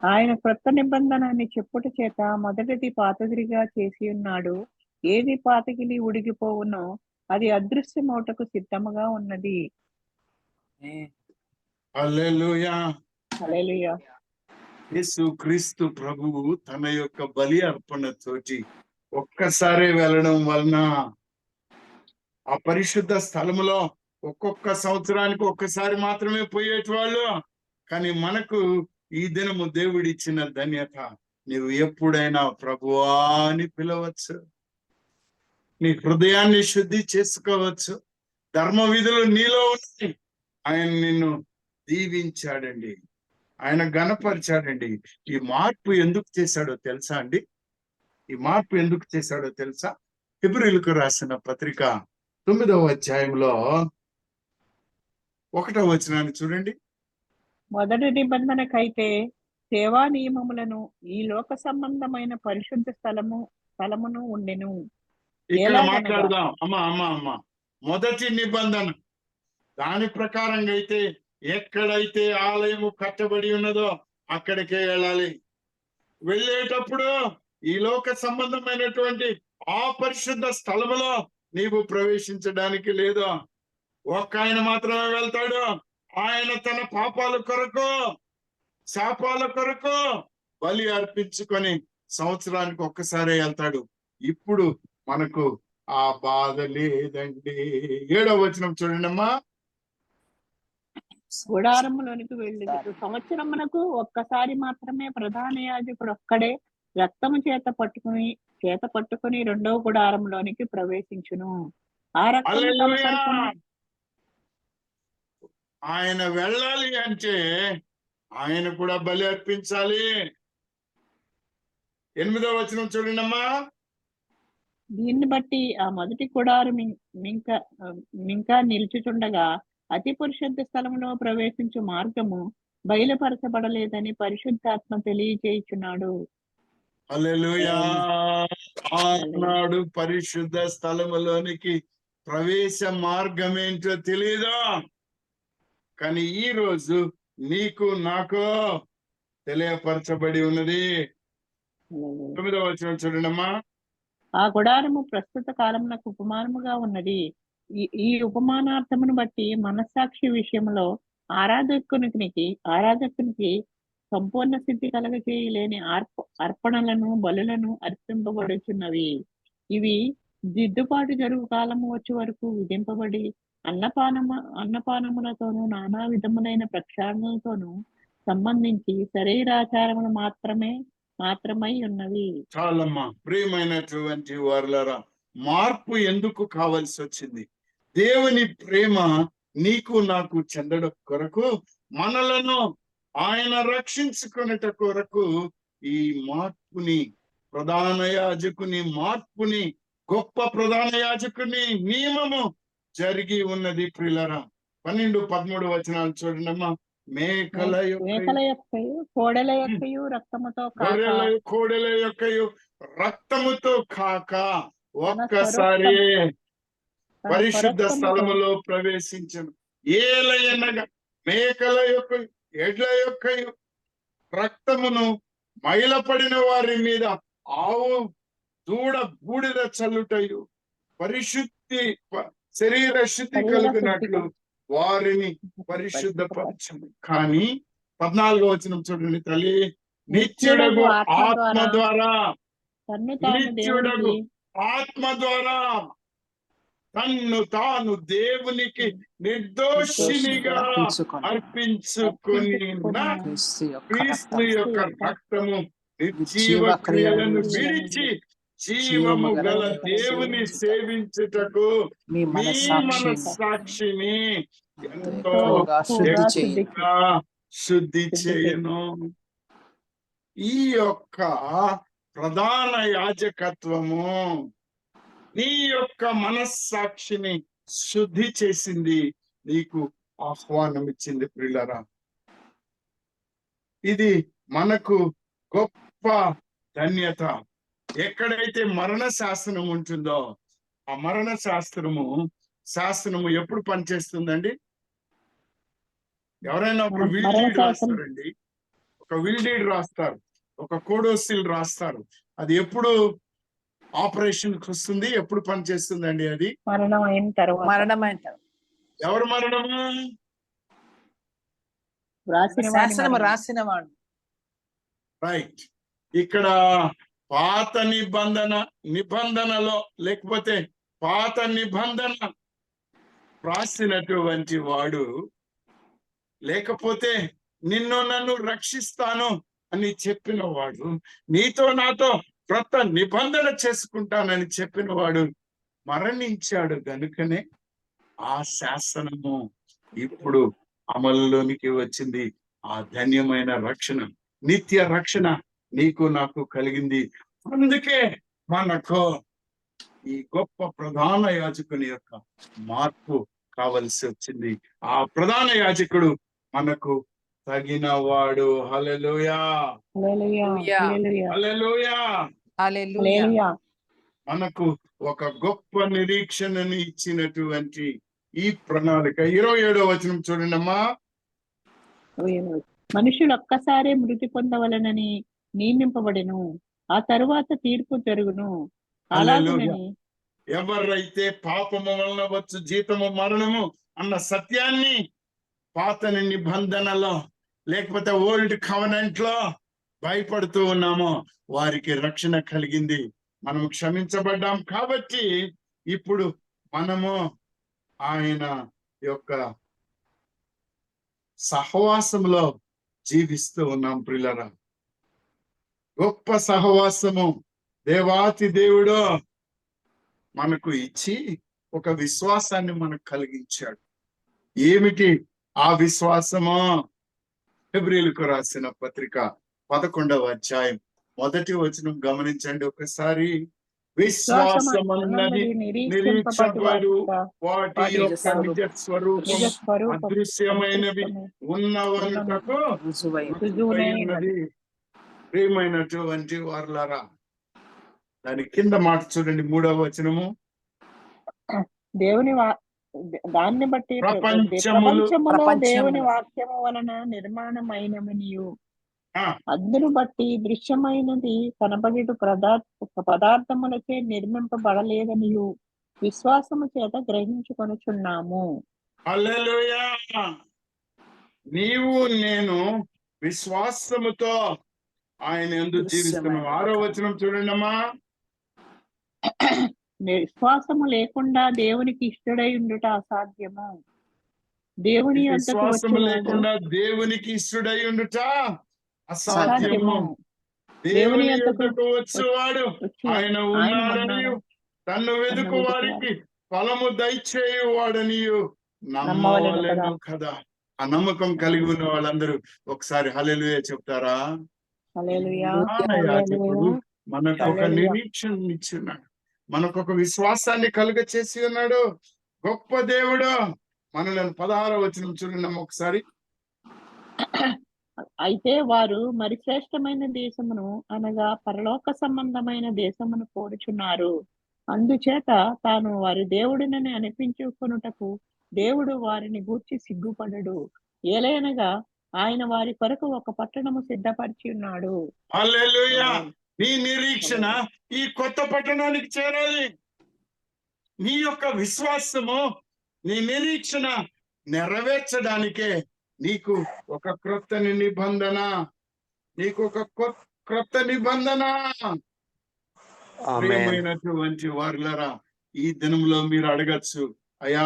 ఆయన క్రొత్త నిబంధన అని చెప్పుట చేత మొదటిది పాతదిగా చేసి ఉన్నాడు. ఏది పాతగిలి ఉడిగిపోవునో అది అదృశ్యమౌటకు సిద్ధముగా ఉన్నది. హల్లెలూయా. హల్లెలూయా. యేసు క్రీస్తు ప్రభువు తన యొక్క బలి అర్పణ తోటి ఒక్కసారి వెళ్ళడం వలన ఆ పరిశుద్ధ స్థలములో ఒక్కొక్క సంవత్సరానికి ఒక్కసారి మాత్రమే పోయేటివాళ్ళు. కానీ మనకు ఈ దినము దేవుడిచ్చిన ధన్యత, నీవు ఎప్పుడైనా ప్రభువా అని పిలవచ్చు, నీ హృదయాన్ని శుద్ధి చేసుకోవచ్చు, ధర్మ విధులు నీలో ఉన్నాయి. ఆయన నిన్ను దీవించాడండి, ఆయన ఘనపరిచాడండి. ఈ మార్పు ఎందుకు చేశాడో తెలుసా అండి? ఈ మార్పు ఎందుకు చేశాడో తెలుసా? హెబ్రీయులకు రాసిన పత్రిక 9వ అధ్యాయంలో 1వ వచనాన్ని చూడండి. మొదటి నిబంధనకైతే సేవా నియమములను ఈ లోక సంబంధమైన పరిశుద్ధ స్థలమును ఉండెను. ఇక్కడ ఎలాగనగా? మాట్లాడదాం అమ్మా. మొదటి నిబంధన దాని ప్రకారంగా అయితే ఎక్కడైతే ఆలయము కట్టబడి ఉన్నదో అక్కడికే వెళ్ళాలి. వెళ్ళేటప్పుడు ఈ లోక సంబంధమైనటువంటి ఆ పరిశుద్ధ స్థలములో నీవు ప్రవేశించడానికి లేదు. ఒక్క ఆయన మాత్రమే వెళ్తాడు. ఆయన తన పాపాల కొరకు, శాపాల కొరకు బలి అర్పించుకొని సంవత్సరానికి ఒక్కసారే వెళ్తాడు. ఇప్పుడు మనకు ఆ బాధ లేదండి. 7వ వచనం చూడండి అమ్మా. గుడారములోనికి వెళ్ళింది. సంవత్సరమునకు ఒక్కసారి మాత్రమే ప్రధాన యాజకుడు ఒక్కడే రక్తము చేత పట్టుకుని రెండవ గుడారంలోనికి ప్రవేశించును. ఆ రక్తము హల్లెలూయా. కనపడుతున్న ఆయన వెళ్ళాలి అంటే ఆయన కూడా బలి అర్పించాలి. 8వ వచనం చూడండి అమ్మా. దీన్ని బట్టి ఆ మొదటి గుడారం ఇంకా నిలుచుచుండగా అతి పరిశుద్ధ స్థలంలో ప్రవేశించు మార్గము బయలుపరచబడలేదని పరిశుద్ధాత్మ తెలియజేయుచున్నాడు. హల్లెలూయా. ఆనాడు పరిశుద్ధ స్థలములోనికి ప్రవేశ మార్గం ఏంటో తెలియదా? కానీ ఈ రోజు నీకు నాకు తెలియపరచబడి ఉన్నది. 9వ వచనం చూడండి అమ్మా. ఆ గుడారము ప్రస్తుత కాలమునకు ఉపమానముగా ఉన్నది. ఈ ఉపమానార్థమును బట్టి మనస్సాక్షి విషయంలో ఆరాధకునికి సంపూర్ణ సిద్ధి కలగజేయలేని అర్పణలను బలులను అర్పింపబడుచున్నవి. ఇవి దిద్దుబాటు జరుగు కాలము వచ్చే వరకు విధింపబడి అన్నపానములతోనూ నానా విధములైన ప్రక్షాళనలతోనూ సంబంధించి శరీరాచారములు మాత్రమై ఉన్నవి. చాలమ్మా. ప్రియమైనటువంటి వారులారా, మార్పు ఎందుకు కావాల్సి వచ్చింది? దేవుని ప్రేమ నీకు నాకు చెందడం కొరకు, మనలను ఆయన రక్షించుకునేట కొరకు ఈ మార్పుని, ప్రధాన యాజకుని మార్పుని, గొప్ప ప్రధాన యాజకుని నియమము జరిగి ఉన్నది. ప్రియులారా, 12-13 వచనాలు చూడండమ్మా. మేకల యొక్కయు కోడెల యొక్కయు రక్తముతో గొర్రెల కోడెల యొక్కయు రక్తముతో కాక ఒక్కసారి పరిశుద్ధ స్థలములో ప్రవేశించను. ఏలయనగా మేకల యొక్క ఎడ్ల యొక్క రక్తమును మైలపడిన వారి మీద ఆవు దూడ బూడిద చల్లుటయు శరీర శుద్ధి కలుగునట్లు వారిని పరిశుద్ధపరచము. కానీ 14 వచనం చూడండి తల్లి. నిత్యుడగు ఆత్మ ద్వారా తన్ను తాను దేవునికి నిర్దోషినిగా అర్పించుకుని క్రీస్తు యొక్క రక్తము నిర్జీవ క్రియలను విడిచి జీవము గల దేవుని సేవించుటకు మీ మనస్సాక్షిని ఎంతో ఎక్కువగా శుద్ధి చేయను. ఈ యొక్క ప్రధాన యాజకత్వము నీ యొక్క మనస్సాక్షిని శుద్ధి చేసింది, నీకు ఆహ్వానం ఇచ్చింది. ప్రియులారా, ఇది మనకు గొప్ప ధన్యత. ఎక్కడైతే మరణ శాసనం ఉంటుందో ఆ మరణ శాసనము ఎప్పుడు పనిచేస్తుందండి? ఎవరైనా ఒక విల్ డీడ్ రాస్తారండి, ఒక విల్ డీడ్ రాస్తారు, ఒక కోడోసిల్ రాస్తారు. అది ఎప్పుడు ఆపరేషన్ వస్తుంది, ఎప్పుడు పనిచేస్తుందండి? అది మరణం అయిన తర్వాత. ఎవరు మరణము? రాసినవాడు. రైట్. ఇక్కడ పాత నిబంధనలో లేకపోతే పాత నిబంధన రాసినటువంటి వాడు, లేకపోతే నిన్ను నన్ను రక్షిస్తాను అని చెప్పిన వాడు, నీతో నాతో క్రొత్త నిబంధన చేసుకుంటానని చెప్పిన వాడు మరణించాడు. కనుకనే ఆ శాసనము ఇప్పుడు అమలులోనికి వచ్చింది. ఆ ధన్యమైన రక్షణ, నిత్య రక్షణ నీకు నాకు కలిగింది. అందుకే మనకు ఈ గొప్ప ప్రధాన యాజకుని యొక్క మార్పు కావలసి వచ్చింది. ఆ ప్రధాన యాజకుడు మనకు తగిన వాడు. హల్లెలూయా, హల్లెలూయా. మనకు ఒక గొప్ప నిరీక్షణను ఇచ్చినటువంటి ఈ ప్రణాళిక. 27వ వచనం చూడండమ్మా. మనుషులు ఒక్కసారే మృతి పొందవలనని నియమింపబడెను, ఆ తరువాత తీర్పు జరుగును. అలాగని ఎవరైతే పాపము వలన వచ్చు జీతము మరణము అన్న సత్యాన్ని పాత నిబంధనలో లేకపోతే ఓల్డ్ కవెనెంట్ లో భయపడుతూ ఉన్నామో వారికి రక్షణ కలిగింది. మనం క్షమించబడ్డాం కాబట్టి ఇప్పుడు మనము ఆయన యొక్క సహవాసంలో జీవిస్తూ ఉన్నాం. ప్రియులారా, గొప్ప సహవాసము దేవాతి దేవుడు మనకు ఇచ్చి ఒక విశ్వాసాన్ని మనకు కలిగించాడు. ఏమిటి ఆ విశ్వాసము? హెబ్రీయులకు రాసిన పత్రిక 11వ అధ్యాయం 1వ వచనం గమనించండి ఒకసారి. విశ్వాసమన్నది నిరీక్షింపబడు వాటి యొక్క నిజ స్వరూపం, అదృశ్యమైనవి ఉన్నవంతకు రుజువైనది. ప్రియమైనటువంటి వారులారా, దాని కింద మాట చూడండి, 3వ వచనము. దాన్ని బట్టి ప్రపంచములో దేవుని వాక్యము వలన నిర్మాణమైనమనియు ఆ, అందును బట్టి దృశ్యమైనది కనబడేటు పదార్థములచే నిర్మింపబడలేదనియు విశ్వాసము చేత గ్రహించుకొనుచున్నాము. హల్లెలూయా. నీవు నేను విశ్వాసముతో ఆయన యందు జీవిస్తున్నాం. 6వ వచనం చూడండి అమ్మా. విశ్వాసము లేకుండా దేవునికి ఇష్టడై ఉండుట అసాధ్యము. దేవుని యొద్దకు విశ్వాసము వచ్చేవాడు లేకుండా దేవునికి ఇష్టడై ఉండుట అసాధ్యము. అసాధ్యము. దేవుని యొద్దకు యొద్దకు వచ్చేవాడు ఆయన ఉన్నాడనియు తన్ను వెదుకు వారికి ఫలము దయచేయువాడనియు నమ్మవలెను కదా. ఆ నమ్మకం కలిగి ఉన్న వాళ్ళందరూ ఒకసారి హల్లెలూయా చెప్తారా? హల్లెలూయా, యాజకుడు హల్లెలూయా, మనకు ఒక హల్లెలూయా. నిరీక్షణ ఇచ్చున్నాడు, మనకు ఒక విశ్వాసాన్ని కలుగ చేసి ఉన్నాడు. గొప్ప దేవుడు మనలను 16వ వచనం చూడండి ఒకసారి. అయితే వారు మరి శ్రేష్టమైన దేశమును అనగా పరలోక సంబంధమైన దేశమును కోరుచున్నారు. అందుచేత తాను వారి దేవుడినని అనిపించుకొనుటకు దేవుడు వారిని గూర్చి సిగ్గుపడడు. ఏలయనగా ఆయన వారి కొరకు ఒక పట్టణము సిద్ధపరిచి ఉన్నాడు. హల్లెలూయా. నీ నిరీక్షణ ఈ కొత్త పట్టణానికి చేరాలి. నీ యొక్క విశ్వాసము, నీ నిరీక్షణ నెరవేర్చడానికే నీకు ఒక క్రొత్త నిబంధన, నీకు ఒక క్రొత్త నిబంధన. ప్రియమైనటువంటి వారులారా, ఈ దినంలో మీరు అడగచ్చు, అయ్యా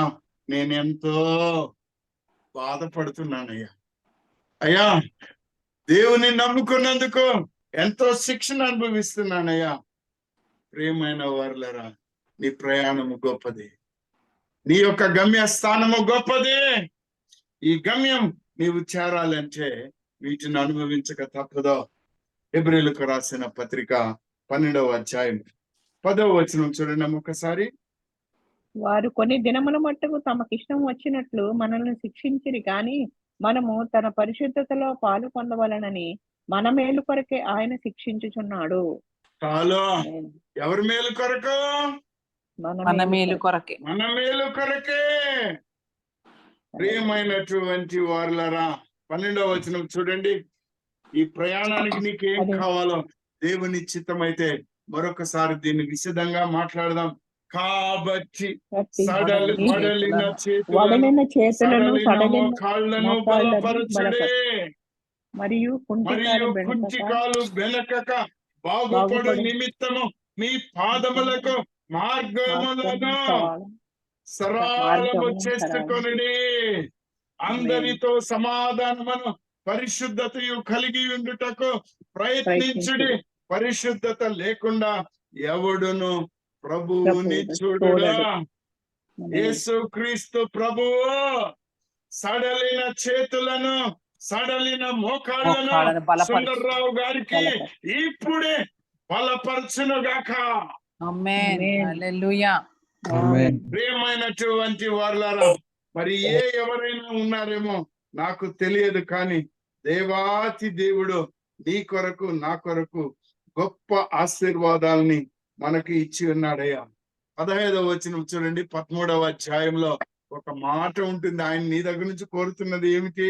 నేను ఎంతో బాధపడుతున్నానయ్యా, అయ్యా దేవుని నమ్ముకున్నందుకు ఎంతో శిక్షణ అనుభవిస్తున్నానయ్యా. ప్రియమైన వారులారా, నీ ప్రయాణము గొప్పది, నీ యొక్క గమ్య స్థానము గొప్పది. ఈ గమ్యం నీవు చేరాలంటే వీటిని అనుభవించక తప్పదో. హెబ్రీయులకు రాసిన పత్రిక 12వ అధ్యాయం 10వ వచనం చూడండి ఒకసారి. వారు కొన్ని దినముల మట్టుకు తమకిష్టం వచ్చినట్లు మనల్ని శిక్షించిరి, కానీ మనము తన పరిశుద్ధతలో పాలు పొందవలనని మన మేలు కొరకే ఆయన శిక్షించుచున్నాడు. చాలు. ఎవరి మేలు కొరకు? మన మేలు కొరకే. మన మేలు కొరకే. ప్రియమైనటువంటి వారులారా, 12వ వచనం చూడండి. ఈ ప్రయాణానికి నీకేం కావాలో దేవుని చిత్తమైతే మరొకసారి దీన్ని విశదంగా మాట్లాడదాం. కాబట్టి వడలిన చేతులను కాళ్ళను బలపరచుడే, మరియు కుంటికాలు బెనకక బాగుపడు నిమిత్తము మీ పాదములకు మార్గములను సరళము చేసుకొనుడి. అందరితో సమాధానమును పరిశుద్ధతయు కలిగి ఉండుటకు ప్రయత్నించుడి. పరిశుద్ధత లేకుండా ఎవడును ప్రభువుని చూడుడా. యేసుక్రీస్తు ప్రభువు సడలిన చేతులను, సడలిన మోకాళ్ళను సుందర్రావు గారికి ఇప్పుడే బలపరచునుగాక. ఆమేన్. హల్లెలూయా. ప్రియమైనటువంటి వారులారా, మరి ఎవరైనా ఉన్నారేమో నాకు తెలియదు, కానీ దేవాతి దేవుడు నీ కొరకు నా కొరకు గొప్ప ఆశీర్వాదాలని మనకి ఇచ్చి ఉన్నాడయ్యా. 15వ వచనం చూడండి. 13వ అధ్యాయంలో ఒక మాట ఉంటుంది. ఆయన నీ దగ్గర నుంచి కోరుతున్నది ఏమిటి?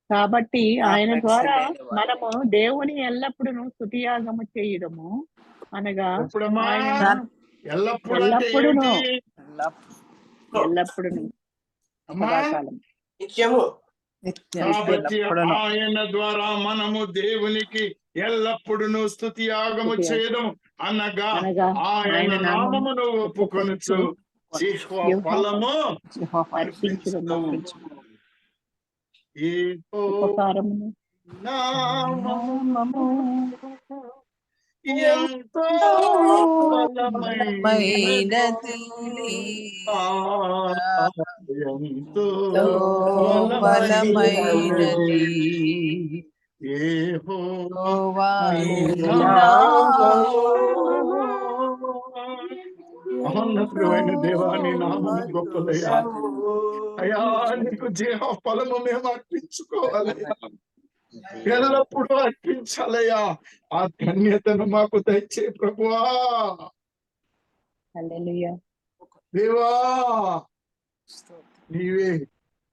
కాబట్టి ఆయన ద్వారా మనము దేవుని ఎల్లప్పుడూ స్తుతియాగము చేయుదము, అనగా ఎల్లప్పుడూ కాబట్టి ఆయన ద్వారా మనము దేవునికి ఎల్లప్పుడూ స్తుతియాగము చేయడం అనగా ఆయన నామమును ఒప్పుకొనుచు జిహ్వ ఫలము అర్పించుము. నామము ఎంతో బలమైనది, ఎంతో బలమైనది. యెహోవా మహోన్నతుడైన దేవా, నీ నామము గొప్పదయ్యా. అయ్యా, నీకు జీవ ఫలము మేము అర్పించుకోవాలయ్యా, ఎల్లప్పుడూ అర్పించాలయ్యా. ఆ ధన్యతను మాకు దయచే ప్రభువా. దేవా, నీవే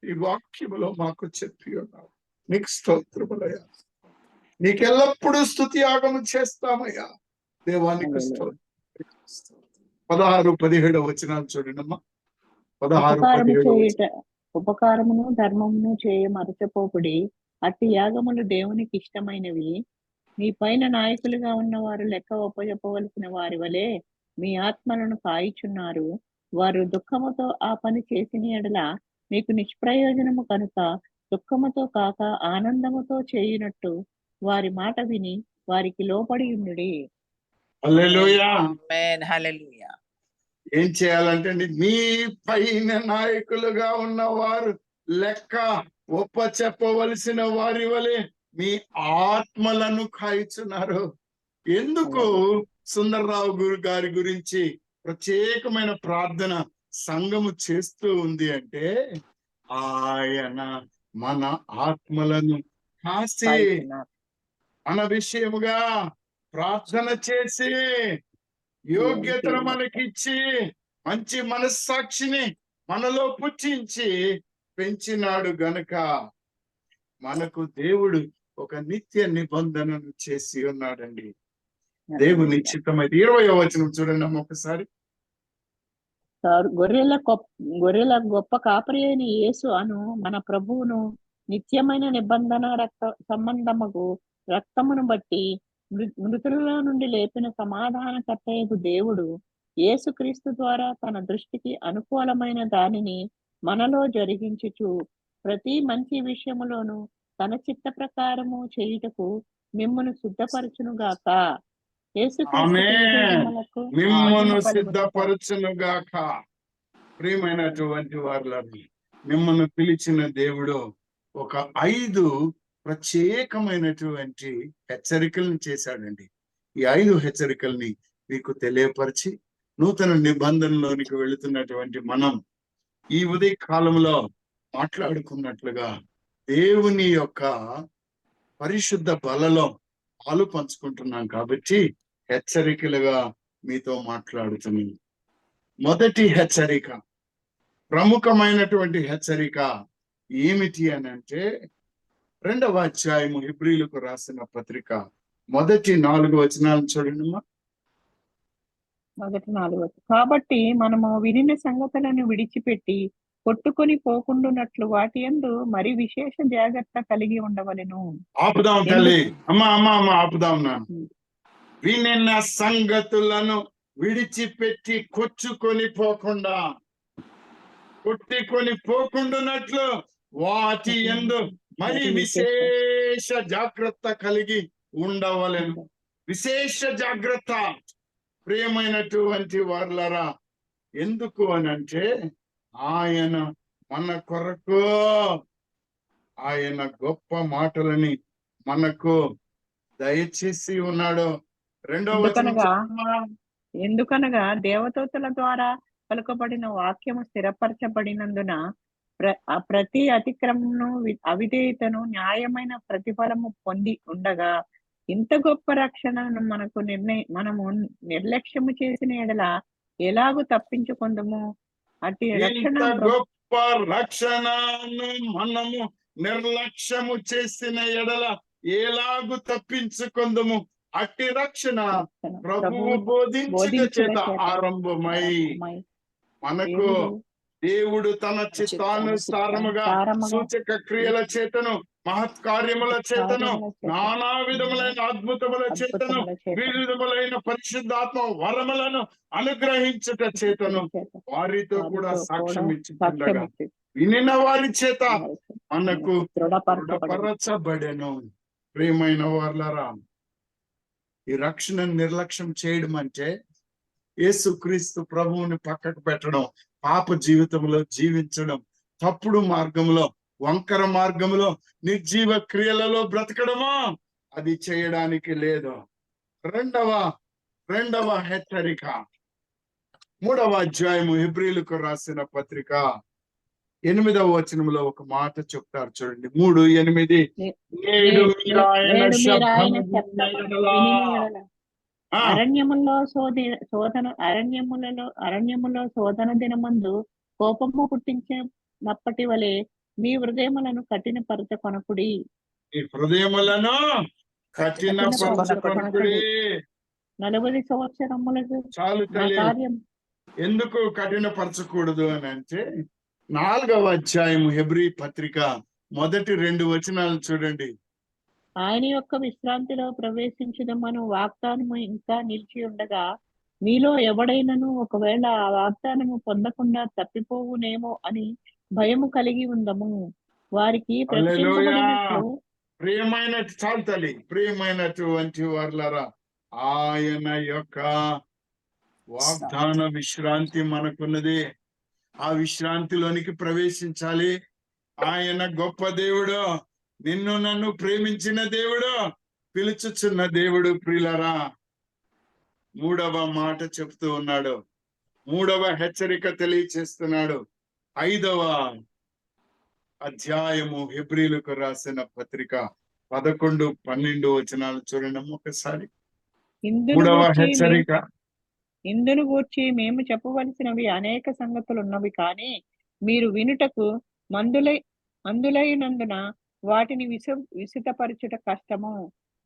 ఈ వాక్యములో మాకు చెప్పి ఉన్నావు. నీకు స్తోత్రములయ్యా. నీకెల్లప్పుడూ స్తుతి యాగము చేస్తామయ్యా. దేవానికి స్తోత్రం. 16-17 వచనాలు చూడండి అమ్మా. 16-17 ఉపకారమును ధర్మమును చేయ మరచపోకుడి. అట్టి యాగములు దేవునికి ఇష్టమైనవి. మీ పైన నాయకులుగా ఉన్నవారు లెక్క ఒప్పజెప్పవలసిన వారి వలె మీ ఆత్మలను కాయిచున్నారు. వారు దుఃఖముతో ఆ పని చేసిన ఎడల మీకు నిష్ప్రయోజనము కనుక దుఃఖముతో కాక ఆనందముతో చేయునట్టు వారి మాట విని వారికి లోపడి ఉండుడి. హల్లెలూయా. ఆమేన్. హల్లెలూయా. ఏం చేయాలంటే అండి, మీ పైన నాయకులుగా ఉన్నవారు లెక్క ఒప్ప చెప్పవలసిన వారి వలె మీ ఆత్మలను కాయిచున్నారు. ఎందుకు సుందర్రావు గారి గురించి ప్రత్యేకమైన ప్రార్థన సంఘము చేస్తూ ఉంది అంటే, ఆయన మన ఆత్మలను కాసి కాయిచున్నారు. మన విషయముగా ప్రార్థన చేసి యోగ్యతను మనకిచ్చి మంచి మనస్సాక్షిని మనలో పుట్టించి పెంచినాడు గనుక మనకు దేవుడు ఒక నిత్య నిబంధనను చేసి ఉన్నాడండి. దేవుని చిత్తమైతే 20వ వచనం చూడండి అమ్మ ఒకసారి. గొర్రెల గొప్ప కాపరి అయిన యేసు అను మన ప్రభువును నిత్యమైన నిబంధన సంబంధముకు రక్తమును బట్టి మృతులలో నుండి లేపిన సమాధానకర్తయగు దేవుడు యేసుక్రీస్తు ద్వారా తన దృష్టికి అనుకూలమైన దానిని మనలో జరిగించుచు ప్రతి మంచి విషయములోను తన చిత్త ప్రకారము చేయుటకు మిమ్మును సిద్ధపరచునుగాక. మిమ్మును సిద్ధపరచునుగాక. ప్రియమైనటువంటి వారులను మిమ్మల్ని పిలిచిన దేవుడు ఒక 5 ప్రత్యేకమైనటువంటి హెచ్చరికలను చేశాడండి. ఈ 5 హెచ్చరికల్ని మీకు తెలియపరిచి నూతన నిబంధనలోనికి వెళుతున్నటువంటి మనం ఈ ఉదయ కాలంలో మాట్లాడుకున్నట్లుగా దేవుని యొక్క పరిశుద్ధ బలలో పాలు పంచుకుంటున్నాం కాబట్టి హెచ్చరికలుగా మీతో మాట్లాడుతున్నాను. మొదటి హెచ్చరిక, ప్రముఖమైనటువంటి హెచ్చరిక ఏమిటి అని అంటే 2వ అధ్యాయము హెబ్రీయులకు రాసిన పత్రిక మొదటి 4 వచనాలను చూడండి. మొదటి 4 వచనం. కాబట్టి మనము వినిన సంగతులను విడిచిపెట్టి కొట్టుకొని పోకుండునట్లు వాటి యందు మరి విశేష జాగ్రత్త కలిగి ఉండవలెను. ఆపుదాం తల్లి. అమ్మా ఆపుదాం. వినిన సంగతులను విడిచిపెట్టి కొట్టుకొని పోకుండునట్లు వాటి యందు మరి విశేష జాగ్రత్త కలిగి ఉండవలెను. విశేష జాగ్రత్త. ప్రియమైనటువంటి వారులారా, ఎందుకు అని అంటే ఆయన మన కొరకు ఆయన గొప్ప మాటలని మనకు దయచేసి ఉన్నాడు. 2వ వచనం ఎందుకనగా దేవదూతల ద్వారా పలుకబడిన వాక్యము స్థిరపరచబడినందున ప్రతి అతిక్రమను అవిధేయతను న్యాయమైన ప్రతిఫలము పొంది ఉండగా ఇంత గొప్ప రక్షణను మనము నిర్లక్ష్యము చేసిన ఎడల ఎలాగూ తప్పించుకుందము. అట్టి గొప్ప రక్షణను మనము నిర్లక్ష్యము చేసిన ఎడల ఎలాగూ తప్పించుకుందము. అట్టి రక్షణ ప్రభువు బోధించుట చేత ఆరంభమై మనకు దేవుడు తన చిత్తానుసారముగా సూచక క్రియల చేతను, మహత్కార్యముల చేతను, నానా విధములైన అద్భుతముల చేతను, వివిధములైన పరిశుద్ధాత్మ వరములను అనుగ్రహించుట చేతను వారితో కూడా సాక్ష్యం ఇచ్చుకుండగా వినిన వారి చేత మనకు దృఢపరచబడెను. ప్రియమైన వారులారా, ఈ రక్షణ నిర్లక్ష్యం చేయడం అంటే యేసుక్రీస్తు ప్రభువుని పక్కకు పెట్టడం, పాప జీవితంలో జీవించడం, తప్పుడు మార్గంలో, వంకర మార్గంలో, నిర్జీవ క్రియలలో బ్రతకడమో అది చేయడానికి లేదు. రెండవ హెచ్చరిక 3వ అధ్యాయము హెబ్రీయులకు రాసిన పత్రిక 8వ వచనంలో ఒక మాట చెప్తారు చూడండి. 3:8 అరణ్యములో శోధన దినమందు కోపము పుట్టించినప్పటి వలె మీ హృదయములను కఠినపరచకొనకుడి. ఈ హృదయములను కఠినపరచుకొనకుడి. 40 సంవత్సరములకు చాలు నా తల్లి. కార్యం ఎందుకు కఠినపరచకూడదు అని అంటే 4వ అధ్యాయము హెబ్రీ పత్రిక మొదటి 2 వచనాలు చూడండి. ఆయన యొక్క విశ్రాంతిలో ప్రవేశించుదమను వాగ్దానము ఇంకా నిలిచి ఉండగా మీలో ఎవడైనను ఒకవేళ ఆ వాగ్దానము పొందకుండా తప్పిపోవునేమో అని భయము కలిగి ఉందము. వారికి ప్రకటింపబడినట్లు చాలు తల్లి, ప్రియమైనటువంటి వారులారా, ఆయన యొక్క వాగ్దాన విశ్రాంతి మనకున్నది. ఆ విశ్రాంతిలోనికి ప్రవేశించాలి. ఆయన గొప్ప దేవుడు, నిన్ను నన్ను ప్రేమించిన దేవుడు, పిలుచుచున్న దేవుడు. ప్రియులరా, 3వ మాట చెప్తూ ఉన్నాడు, 3వ హెచ్చరిక తెలియచేస్తున్నాడు. 5వ అధ్యాయము హెబ్రీలకు రాసిన పత్రిక 11, 12 వచనాలు చూడండి ఒకసారి. 3వ హెచ్చరిక. ఇందును గూర్చి మేము చెప్పవలసినవి అనేక సంగతులు ఉన్నవి, కానీ మీరు వినుటకు మందులైనందున వాటిని విసితపరచుట కష్టము.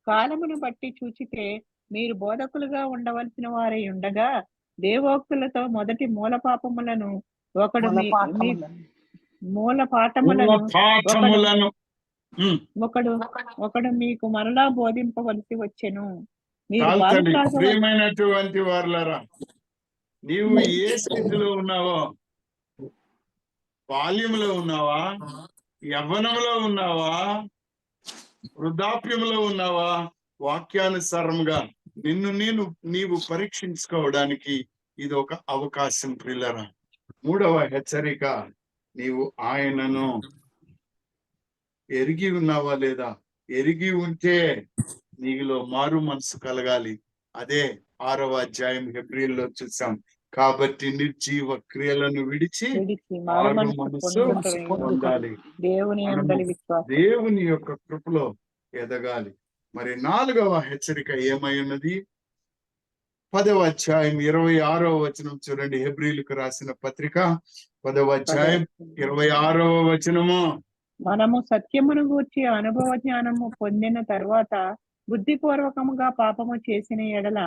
కాలమును బట్టి చూచితే మీరు బోధకులుగా ఉండవలసిన వారై ఉండగా దేవోక్తులతో మొదటి మూల పాఠములను ఒకడు మీకు మరలా బోధింపవలసి వచ్చెను. ప్రియమైనటువంటి వారులారా, నీవు ఏ స్థితిలో ఉన్నావో, బాల్యంలో ఉన్నావా, యవ్వనంలో ఉన్నావా, వృద్ధాప్యంలో ఉన్నావా, వాక్యానుసారంగా నీవు పరీక్షించుకోవడానికి ఇది ఒక అవకాశం. ప్రియులరా, 3వ హెచ్చరిక, నీవు ఆయనను ఎరిగి ఉన్నావా లేదా? ఎరిగి ఉంటే నీలో మారు మనసు కలగాలి. అదే 6వ అధ్యాయం హెబ్రీల్లో చూసాం. కాబట్టి నిర్జీవ క్రియలను విడిచి మారు మనసు పొందాలి. దేవుని యొక్క కృపలో ఎదగాలి. మరి 4వ హెచ్చరిక ఏమై ఉన్నది? 10వ అధ్యాయం 26వ వచనం చూడండి. హెబ్రీలకు రాసిన పత్రిక 10వ అధ్యాయం 26వ వచనము. మనము సత్యమును గూర్చి అనుభవ జ్ఞానము పొందిన తర్వాత బుద్ధిపూర్వకముగా పాపము చేసిన ఎడల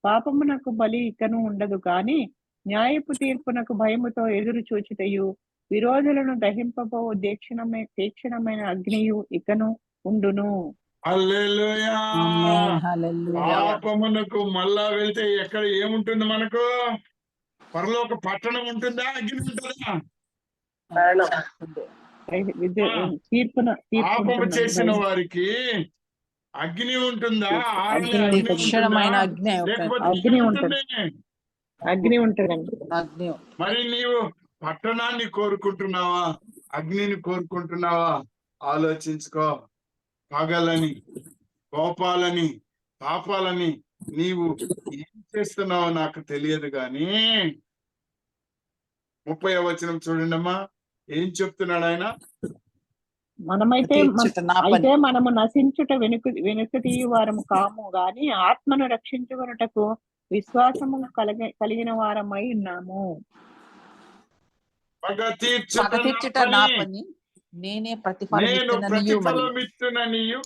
పాపమునకు బలి ఇకను ఉండదు, కానీ న్యాయపు తీర్పునకు భయముతో ఎదురు చూచుటయు విరోధులను దహింపబో తీక్షణమైన అగ్నియు ఇకను ఉండును. హల్లెలూయా. పాపమునకు మళ్ళా వెళ్తే ఎక్కడ ఏముంటుంది? మనకు పరలోక పట్టణం ఉంటుందా? అగ్ని ఉంటుందా? పాపము చేసిన వారికి అగ్ని ఉంటుందా? అగ్ని ఉంటుంది. మరి నీవు పట్టణాన్ని కోరుకుంటున్నావా, అగ్నిని కోరుకుంటున్నావా? ఆలోచించుకో. పగలని, కోపాలని, పాపాలని నీవు ఏం చేస్తున్నావో నాకు తెలియదు, కానీ 30వ వచనం చూడండి అమ్మా, ఏం చెప్తున్నాడు ఆయన? మనము నశించుట వెనుకటి వారము కాము, గాని ఆత్మను రక్షించుకొనుటకు విశ్వాసము కలిగిన వారమై ఉన్నాము. పగ తీర్చుట నా పని, నేను ప్రతిఫలమిచ్చుననియు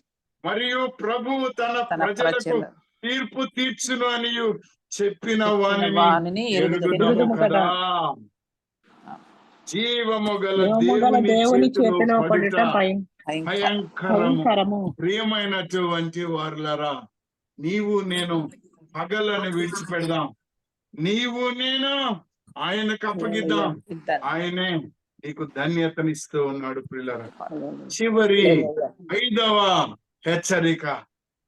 మరియు ప్రభువు తన ప్రజలకు తీర్పు తీర్చును అనియు చెప్పిన వానిని ఎరుగుదుము కదా. జీవము గల దేవుని చేతిలో పడుట భయంకరము. ప్రియమైనటువంటి వారులారా, నీవు నేను పగలను విడిచిపెడదాం. నీవు నేను ఆయనకు అప్పగిద్దాం. ఆయనే నీకు ధన్యతనిస్తూ ఉన్నాడు. ప్రియులారా, చివరి 5వ హెచ్చరిక,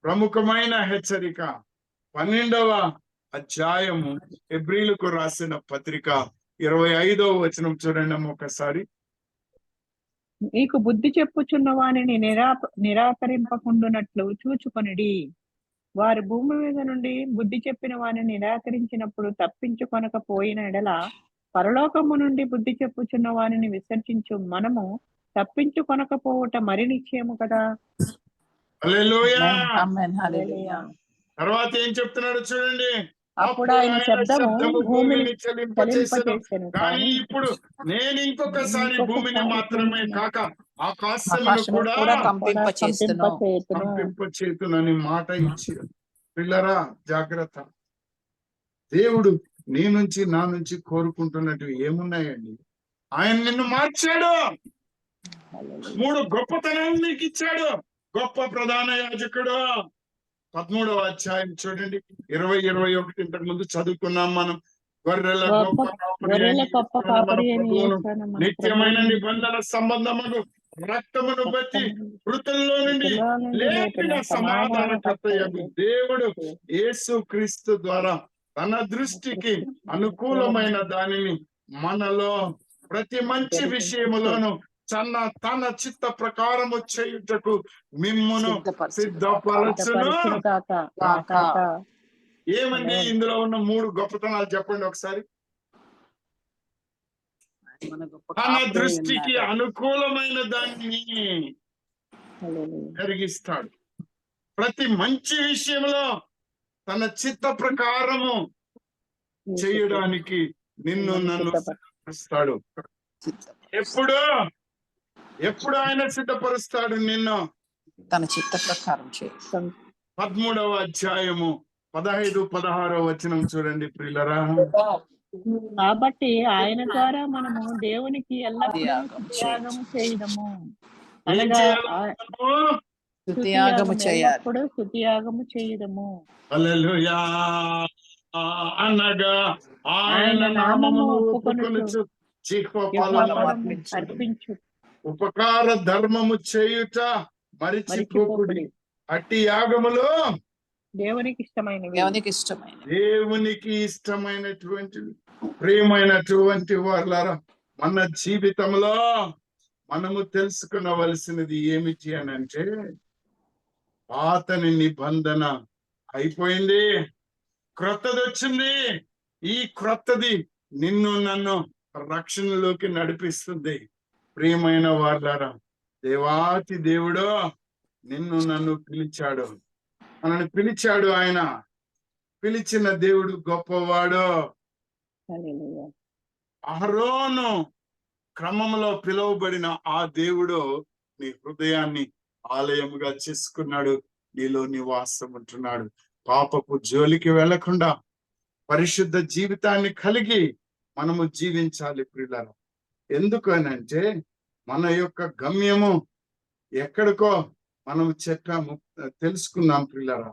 ప్రముఖమైన హెచ్చరిక, 12వ అధ్యాయము హెబ్రీలకు రాసిన పత్రిక 25వ వచనం చూడండి ఒకసారి. మీకు బుద్ధి చెప్పుచున్న వానిని నిరాకరింపకుండునట్లు చూచుకొనిడి. వారు భూమి మీద నుండి బుద్ధి చెప్పిన వారిని నిరాకరించినప్పుడు తప్పించుకొనకపోయిన ఎడల పరలోకము నుండి బుద్ధి చెప్పుచున్న వారిని విసర్జించు మనము తప్పించుకొనకపోవట మరి నిశ్చయము కదా. తర్వాత ఏం చెప్తున్నాడు చూడండి. అప్పుడు ఆయన శబ్దము భూమిని చలింపచేసెను, కానీ ఇప్పుడు నేను ఇంకొకసారి భూమిని మాత్రమే కాక ఆకాశమును కూడా కూడా కంపింపచేస్తును. కంపింపచేతునని మాట ఇచ్చి పిల్లరా జాగ్రత్త. దేవుడు నీ నుంచి నా నుంచి కోరుకుంటున్నట్టు ఏమున్నాయండి? ఆయన నిన్ను మార్చాడు. 3 గొప్పతనాలు నీకు ఇచ్చాడు. గొప్ప ప్రధాన యాజకుడు. 13వ అధ్యాయం చూడండి, 20-21 ఇంతకు ముందు చదువుకున్నాం మనం. గొర్రెల గొప్ప కాపరి అయిన నిత్యమైన నిబంధన సంబంధమును రక్తమును బట్టి మృతుల్లో నుండి లేపిన సమాధానకర్తయగు దేవుడు యేసు క్రీస్తు ద్వారా తన దృష్టికి అనుకూలమైన దానిని మనలో ప్రతి మంచి విషయములోను తన చిత్త ప్రకారము చేయుటకు మిమ్మును సిద్ధపరచును. ఏమండి ఇందులో ఉన్న 3 గొప్పతనాలు చెప్పండి ఒకసారి. తన దృష్టికి అనుకూలమైన దాన్ని జరిగిస్తాడు. ప్రతి మంచి విషయంలో తన చిత్త ప్రకారము చేయడానికి నిన్ను నన్ను సిద్ధపరుస్తాడు. ఎప్పుడు ఆయన సిద్ధపరుస్తాడు నిన్ను? తన చిత్త ప్రకారం 13వ అధ్యాయము 15-16 వచనం చూడండి ప్రియులరా. కాబట్టి ఆయన ద్వారా మనము దేవునికి ఎల్లప్పుడూ త్యాగము చేయడము, అనగా ఎల్లప్పుడూ స్తుతియాగము చేయడము. హల్లెలూయా. అనగా ఆయన నామమును ఒప్పుకొనుచు అర్పించు ఉపకార ధర్మము చేయుట మరిచిపోకుడి. అట్టి యాగములో దేవునికి ఇష్టమైనటువంటి ప్రియమైనటువంటి వాళ్ళారా, మన జీవితంలో మనము తెలుసుకునవలసినది ఏమిటి అని అంటే, పాతని నిబంధన అయిపోయింది, క్రొత్తది వచ్చింది. ఈ క్రొత్తది నిన్ను నన్ను రక్షణలోకి నడిపిస్తుంది. ప్రియమైన వాళ్ళారా, దేవాతి దేవుడు నిన్ను నన్ను పిలిచాడు, మనల్ని పిలిచాడు. ఆయన పిలిచిన దేవుడు గొప్పవాడు. అహరోను క్రమంలో పిలువబడిన ఆ దేవుడు నీ హృదయాన్ని ఆలయముగా చేసుకున్నాడు, నీలో నివాసం ఉంటున్నాడు. పాపపు జోలికి వెళ్లకుండా పరిశుద్ధ జీవితాన్ని కలిగి మనము జీవించాలి ప్రియులారా. ఎందుకనంటే మన యొక్క గమ్యము ఎక్కడికో మనము చెప్పాము, తెలుసుకున్నాం ప్రియులారా.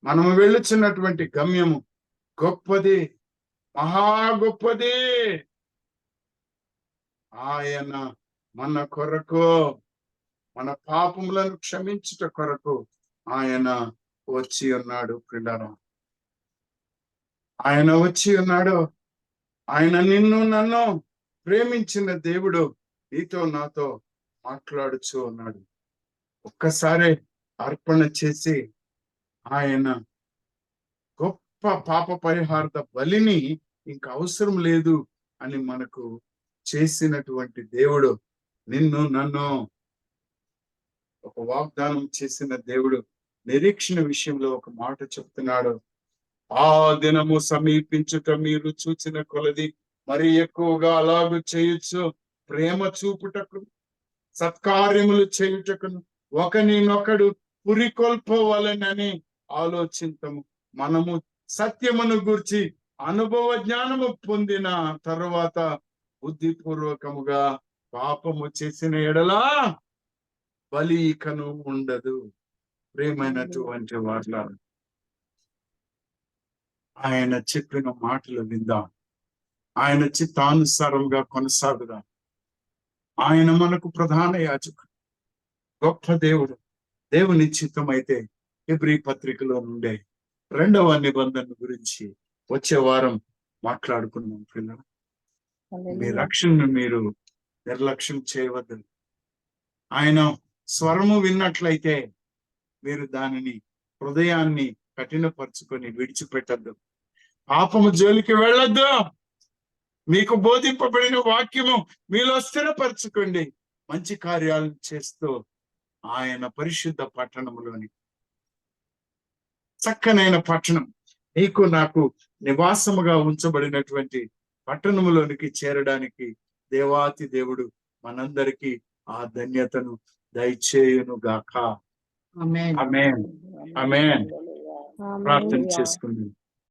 మనము వెళ్ళుచున్నటువంటి గమ్యము గొప్పది, మహా గొప్పది. ఆయన మన కొరకు, మన పాపములను క్షమించుట కొరకు ఆయన వచ్చి ఉన్నాడు ప్రియులారా. ఆయన వచ్చి ఉన్నాడు. ఆయన నిన్ను నన్ను ప్రేమించిన దేవుడు నీతో నాతో మాట్లాడుచూ ఉన్నాడు. ఒక్కసారి అర్పణ చేసి ఆయన గొప్ప పాప పరిహార బలిని ఇంక అవసరం లేదు అని మనకు చేసినటువంటి దేవుడు, నిన్ను నన్ను ఒక వాగ్దానం చేసిన దేవుడు నిరీక్షణ విషయంలో ఒక మాట చెప్తున్నాడు. ఆ దినము సమీపించుట మీరు చూచిన కొలది మరి ఎక్కువగా అలాగూ చేయొచ్చు. ప్రేమ చూపుటకు, సత్కార్యములు చేయుటకును ఒకనినొకడు పురికొల్పవలెనని ఆలోచించము. మనము సత్యమును గూర్చి అనుభవ జ్ఞానము పొందిన తరువాత బుద్ధిపూర్వకముగా పాపము చేసిన ఎడలా బలి ఇకను ఉండదు. ప్రేమైనటువంటి వాళ్ళ, ఆయన చెప్పిన మాటలు విందాం, ఆయన చిత్తానుసారంగా కొనసాగుదాం. ఆయన మనకు ప్రధాన యాజకుడు, గొప్ప దేవుడు. దేవుని చిత్తం అయితే హెబ్రీ పత్రికలో నుండే 2వ నిబంధన గురించి వచ్చే వారం మాట్లాడుకున్నాం పిల్లలు. మీ రక్షణను మీరు నిర్లక్ష్యం చేయవద్దు. ఆయన స్వరము విన్నట్లయితే మీరు దానిని, హృదయాన్ని కఠినపరుచుకొని విడిచిపెట్టద్దు. పాపము జోలికి వెళ్ళొద్దు. మీకు బోధింపబడిన వాక్యము మీలో స్థిరపరచుకోండి. మంచి కార్యాలను చేస్తూ ఆయన పరిశుద్ధ పట్టణంలోని, చక్కనైన పట్టణం, నీకు నాకు నివాసముగా ఉంచబడినటువంటి పట్టణంలోనికి చేరడానికి దేవాతి దేవుడు మనందరికీ ఆ ధన్యతను దయచేయును గాక. ఆమేన్. ఆమేన్. ఆమేన్. ప్రార్థన చేసుకుందాం.